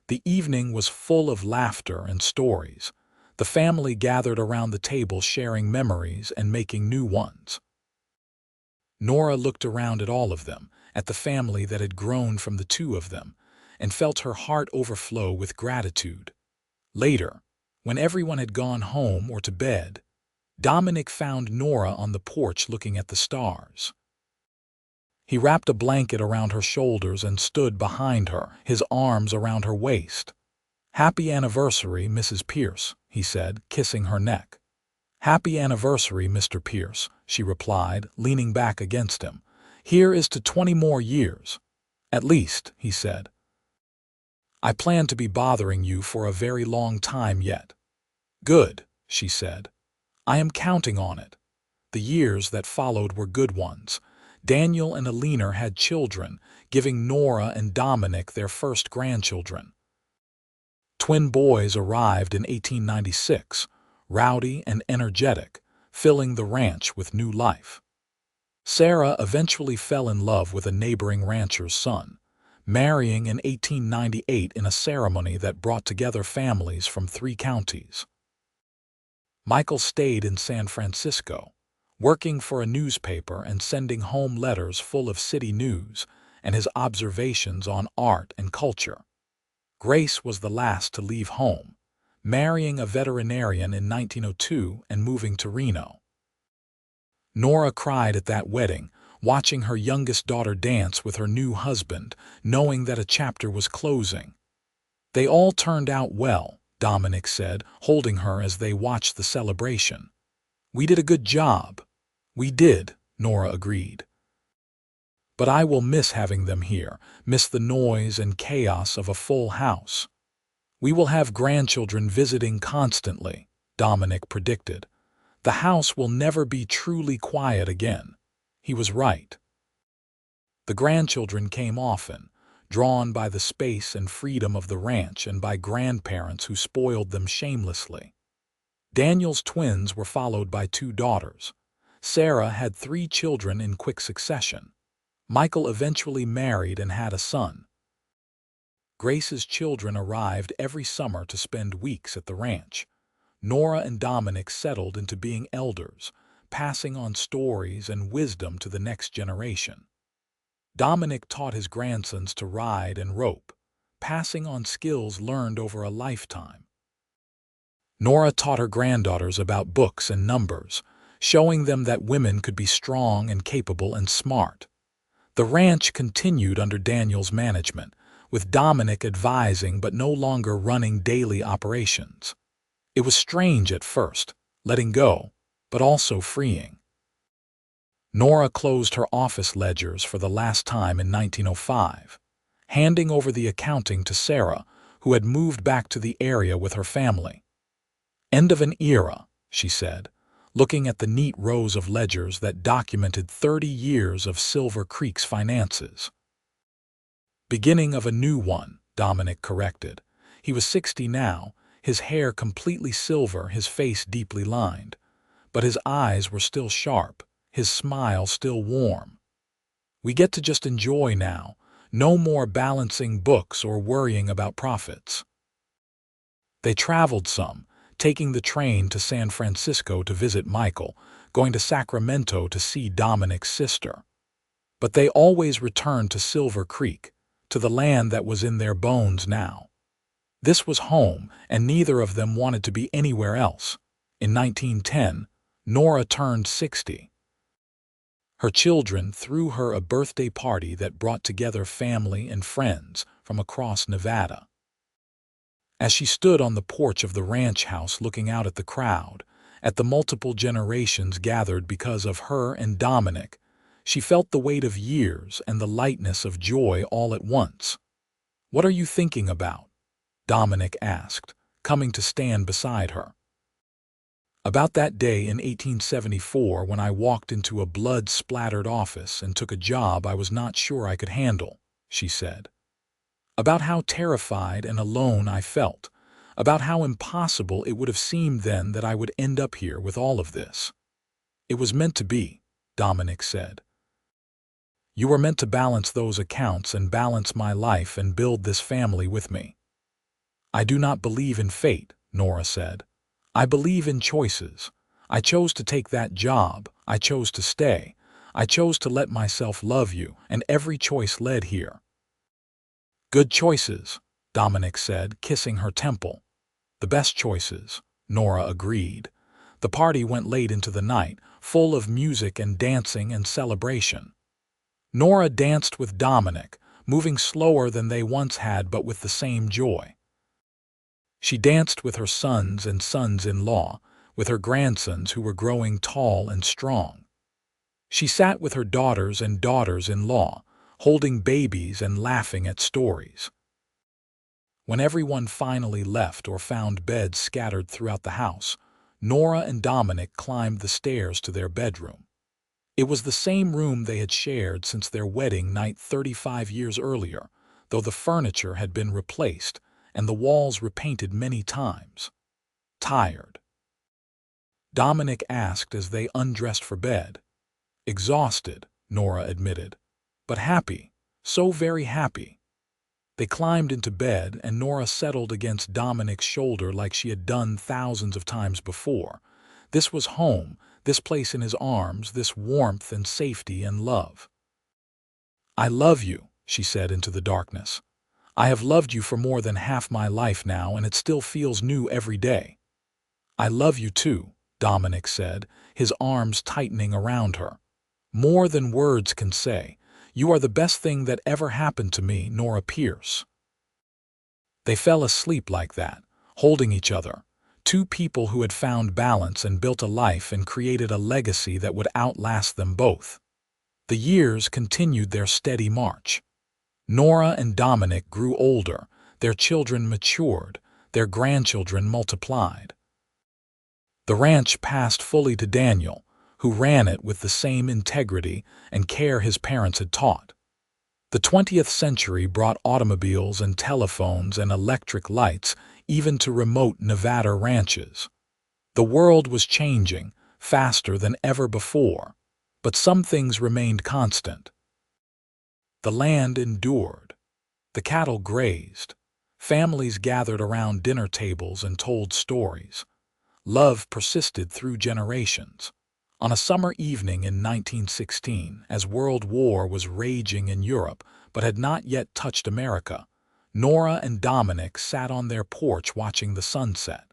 The evening was full of laughter and stories. The family gathered around the table sharing memories and making new ones. Nora looked around at all of them, at the family that had grown from the two of them, and felt her heart overflow with gratitude. Later, when everyone had gone home or to bed, Dominic found Nora on the porch looking at the stars. He wrapped a blanket around her shoulders and stood behind her, his arms around her waist. "Happy anniversary, Mrs. Pierce," he said, kissing her neck. "Happy anniversary, Mr. Pierce," she replied, leaning back against him. "Here is to 20 more years. At least," he said. "I plan to be bothering you for a very long time yet." "Good," she said. "I am counting on it." The years that followed were good ones. Daniel and Alina had children, giving Nora and Dominic their first grandchildren. Twin boys arrived in 1896, rowdy and energetic, filling the ranch with new life. Sarah eventually fell in love with a neighboring rancher's son, marrying in 1898 in a ceremony that brought together families from 3 counties. Michael stayed in San Francisco, working for a newspaper and sending home letters full of city news and his observations on art and culture. Grace was the last to leave home, marrying a veterinarian in 1902 and moving to Reno. Nora cried at that wedding, watching her youngest daughter dance with her new husband, knowing that a chapter was closing. "They all turned out well," Dominic said, holding her as they watched the celebration. "We did a good job." "We did," Nora agreed. "But I will miss having them here, miss the noise and chaos of a full house." "We will have grandchildren visiting constantly," Dominic predicted. "The house will never be truly quiet again." He was right. The grandchildren came often, drawn by the space and freedom of the ranch and by grandparents who spoiled them shamelessly. Daniel's twins were followed by 2 daughters. Sarah had 3 children in quick succession. Michael eventually married and had a son. Grace's children arrived every summer to spend weeks at the ranch. Nora and Dominic settled into being elders, passing on stories and wisdom to the next generation. Dominic taught his grandsons to ride and rope, passing on skills learned over a lifetime. Nora taught her granddaughters about books and numbers, showing them that women could be strong and capable and smart. The ranch continued under Daniel's management, with Dominic advising but no longer running daily operations. It was strange at first, letting go, but also freeing. Nora closed her office ledgers for the last time in 1905, handing over the accounting to Sarah, who had moved back to the area with her family. "End of an era," she said, looking at the neat rows of ledgers that documented 30 years of Silver Creek's finances. "Beginning of a new one," Dominic corrected. He was 60 now, his hair completely silver, his face deeply lined. But his eyes were still sharp, his smile still warm. "We get to just enjoy now, no more balancing books or worrying about profits." They traveled some, taking the train to San Francisco to visit Michael, going to Sacramento to see Dominic's sister. But they always returned to Silver Creek, to the land that was in their bones now. This was home, and neither of them wanted to be anywhere else. In 1910, Nora turned 60. Her children threw her a birthday party that brought together family and friends from across Nevada. As she stood on the porch of the ranch house looking out at the crowd, at the multiple generations gathered because of her and Dominic, she felt the weight of years and the lightness of joy all at once. "What are you thinking about?" Dominic asked, coming to stand beside her. "About that day in 1874 when I walked into a blood-splattered office and took a job I was not sure I could handle," she said. "About how terrified and alone I felt, about how impossible it would have seemed then that I would end up here with all of this." "It was meant to be," Dominic said. "You were meant to balance those accounts and balance my life and build this family with me." "I do not believe in fate," Nora said. "I believe in choices. I chose to take that job, I chose to stay, I chose to let myself love you, and every choice led here." "Good choices," Dominic said, kissing her temple. "The best choices," Nora agreed. The party went late into the night, full of music and dancing and celebration. Nora danced with Dominic, moving slower than they once had but with the same joy. She danced with her sons and sons-in-law, with her grandsons who were growing tall and strong. She sat with her daughters and daughters-in-law, holding babies and laughing at stories. When everyone finally left or found beds scattered throughout the house, Nora and Dominic climbed the stairs to their bedroom. It was the same room they had shared since their wedding night 35 years earlier, though the furniture had been replaced and the walls repainted many times. "Tired?" Dominic asked as they undressed for bed. "Exhausted," Nora admitted, "but happy, so very happy." They climbed into bed and Nora settled against Dominic's shoulder like she had done thousands of times before. This was home, this place in his arms, this warmth and safety and love. "I love you," she said into the darkness. "I have loved you for more than half my life now, and it still feels new every day." "I love you too," Dominic said, his arms tightening around her. "More than words can say. You are the best thing that ever happened to me, Nora Pierce." They fell asleep like that, holding each other, two people who had found balance and built a life and created a legacy that would outlast them both. The years continued their steady march. Nora and Dominic grew older, their children matured, their grandchildren multiplied. The ranch passed fully to Daniel, who ran it with the same integrity and care his parents had taught. The 20th century brought automobiles and telephones and electric lights even to remote Nevada ranches. The world was changing faster than ever before, but some things remained constant. The land endured. The cattle grazed. Families gathered around dinner tables and told stories. Love persisted through generations. On a summer evening in 1916, as World War was raging in Europe but had not yet touched America, Nora and Dominic sat on their porch watching the sunset.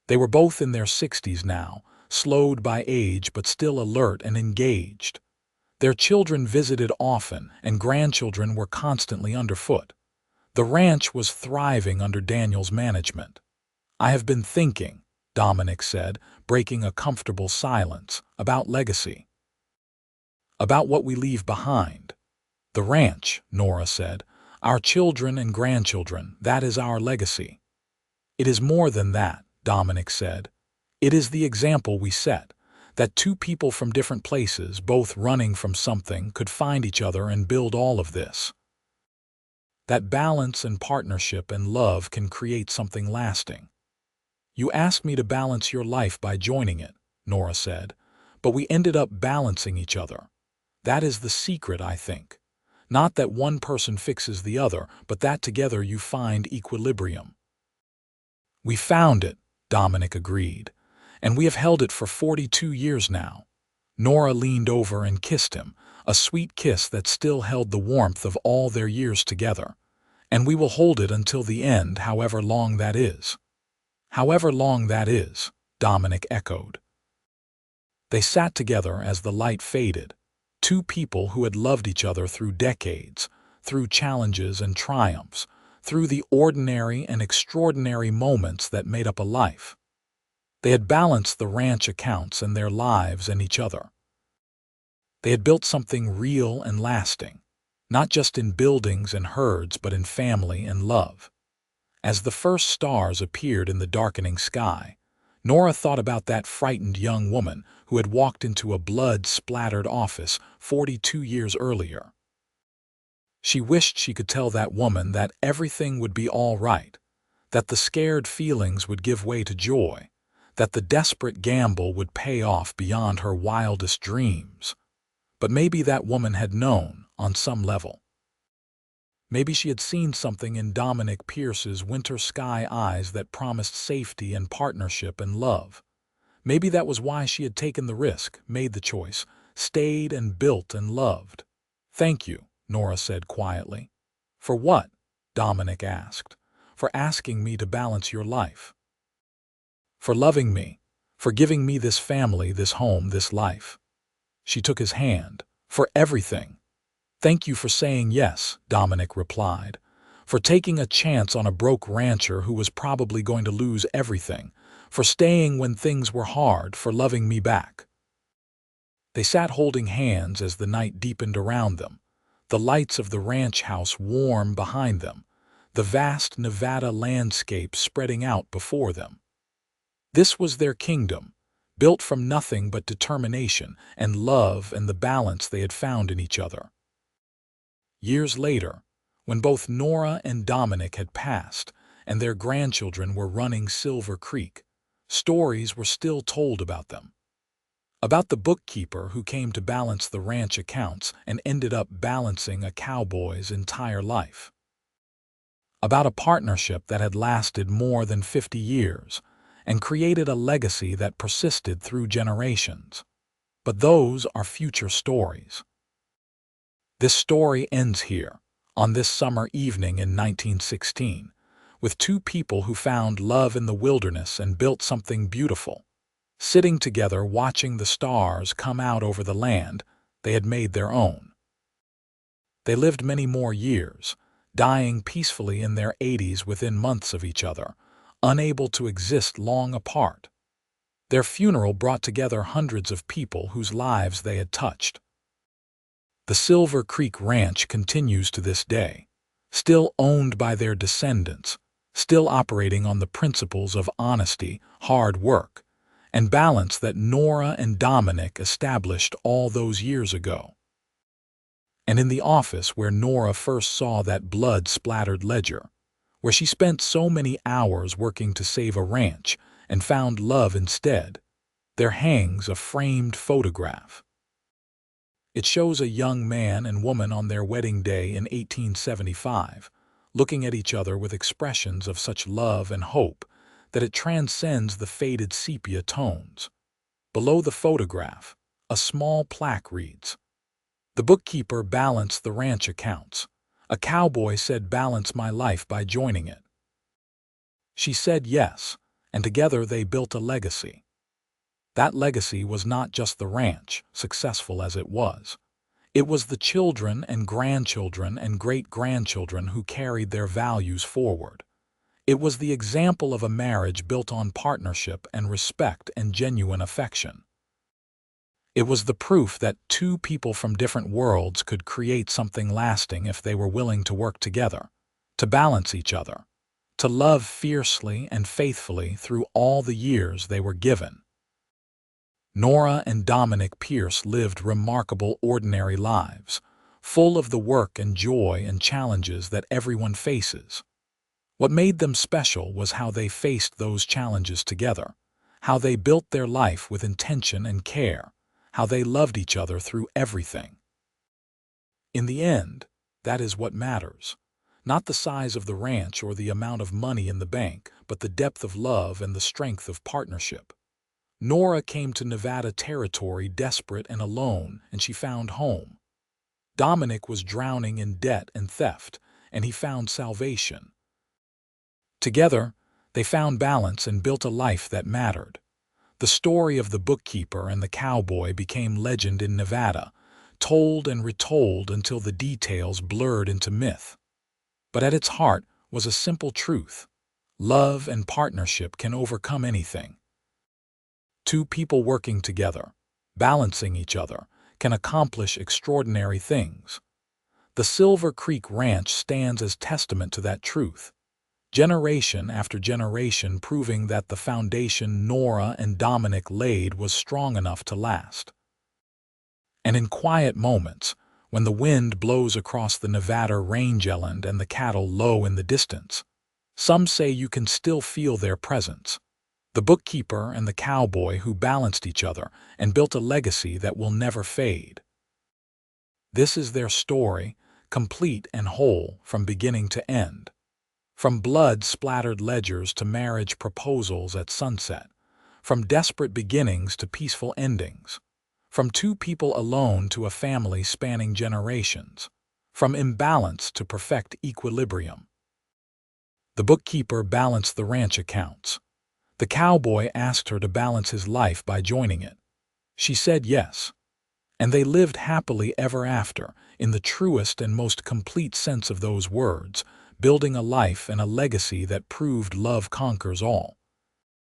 They were both in their 60s now, slowed by age but still alert and engaged. Their children visited often, and grandchildren were constantly underfoot. The ranch was thriving under Daniel's management. "I have been thinking," Dominic said, breaking a comfortable silence, "about legacy. About what we leave behind." "The ranch," Nora said. "Our children and grandchildren, that is our legacy." "It is more than that," Dominic said. "It is the example we set, that two people from different places, both running from something, could find each other and build all of this. That balance and partnership and love can create something lasting." "You asked me to balance your life by joining it," Nora said, "but we ended up balancing each other. That is the secret, I think. Not that one person fixes the other, but that together you find equilibrium." "We found it," Dominic agreed, "and we have held it for 42 years now." Nora leaned over and kissed him, a sweet kiss that still held the warmth of all their years together. "And we will hold it until the end, however long that is." "However long that is," Dominic echoed. They sat together as the light faded, two people who had loved each other through decades, through challenges and triumphs, through the ordinary and extraordinary moments that made up a life. They had balanced the ranch accounts and their lives and each other. They had built something real and lasting, not just in buildings and herds, but in family and love. As the first stars appeared in the darkening sky, Nora thought about that frightened young woman who had walked into a blood-splattered office 42 years earlier. She wished she could tell that woman that everything would be all right, that the scared feelings would give way to joy, that the desperate gamble would pay off beyond her wildest dreams. But maybe that woman had known, on some level. Maybe she had seen something in Dominic Pierce's winter sky eyes that promised safety and partnership and love. Maybe that was why she had taken the risk, made the choice, stayed and built and loved. "Thank you," Nora said quietly. "For what?" Dominic asked. "For asking me to balance your life. For loving me, for giving me this family, this home, this life." She took his hand. "For everything." "Thank you for saying yes," Dominic replied. "For taking a chance on a broke rancher who was probably going to lose everything. For staying when things were hard, for loving me back." They sat holding hands as the night deepened around them, the lights of the ranch house warm behind them, the vast Nevada landscape spreading out before them. This was their kingdom, built from nothing but determination and love and the balance they had found in each other. Years later, when both Nora and Dominic had passed and their grandchildren were running Silver Creek, stories were still told about them. About the bookkeeper who came to balance the ranch accounts and ended up balancing a cowboy's entire life. About a partnership that had lasted more than 50 years and created a legacy that persisted through generations. But those are future stories. This story ends here, on this summer evening in 1916, with two people who found love in the wilderness and built something beautiful. Sitting together watching the stars come out over the land they had made their own. They lived many more years, dying peacefully in their 80s within months of each other, unable to exist long apart. Their funeral brought together hundreds of people whose lives they had touched. The Silver Creek Ranch continues to this day, still owned by their descendants, still operating on the principles of honesty, hard work, and balance that Nora and Dominic established all those years ago. and in the office where Nora first saw that blood-splattered ledger, where she spent so many hours working to save a ranch and found love instead, there hangs a framed photograph. It shows a young man and woman on their wedding day in 1875, looking at each other with expressions of such love and hope that it transcends the faded sepia tones. Below the photograph, a small plaque reads, "The bookkeeper balanced the ranch accounts. A cowboy said balance my life by joining it. She said yes, and together they built a legacy." That legacy was not just the ranch, successful as it was. It was the children and grandchildren and great-grandchildren who carried their values forward. It was the example of a marriage built on partnership and respect and genuine affection. It was the proof that two people from different worlds could create something lasting if they were willing to work together, to balance each other, to love fiercely and faithfully through all the years they were given. Nora and Dominic Pierce lived remarkable ordinary lives, full of the work and joy and challenges that everyone faces. What made them special was how they faced those challenges together, how they built their life with intention and care, how they loved each other through everything. In the end, that is what matters. Not the size of the ranch or the amount of money in the bank, but the depth of love and the strength of partnership. Nora came to Nevada territory desperate and alone, and she found home. Dominic was drowning in debt and theft, and he found salvation. Together, they found balance and built a life that mattered. The story of the bookkeeper and the cowboy became legend in Nevada, told and retold until the details blurred into myth. But at its heart was a simple truth: love and partnership can overcome anything. Two people working together, balancing each other, can accomplish extraordinary things. The Silver Creek Ranch stands as testament to that truth, generation after generation proving that the foundation Nora and Dominic laid was strong enough to last. And in quiet moments, when the wind blows across the Nevada rangeland and the cattle low in the distance, some say you can still feel their presence. The bookkeeper and the cowboy who balanced each other and built a legacy that will never fade. This is their story, complete and whole from beginning to end. From blood-splattered ledgers to marriage proposals at sunset, from desperate beginnings to peaceful endings, from two people alone to a family spanning generations, from imbalance to perfect equilibrium. The bookkeeper balanced the ranch accounts. The cowboy asked her to balance his life by joining it. She said yes, and they lived happily ever after, in the truest and most complete sense of those words, building a life and a legacy that proved love conquers all.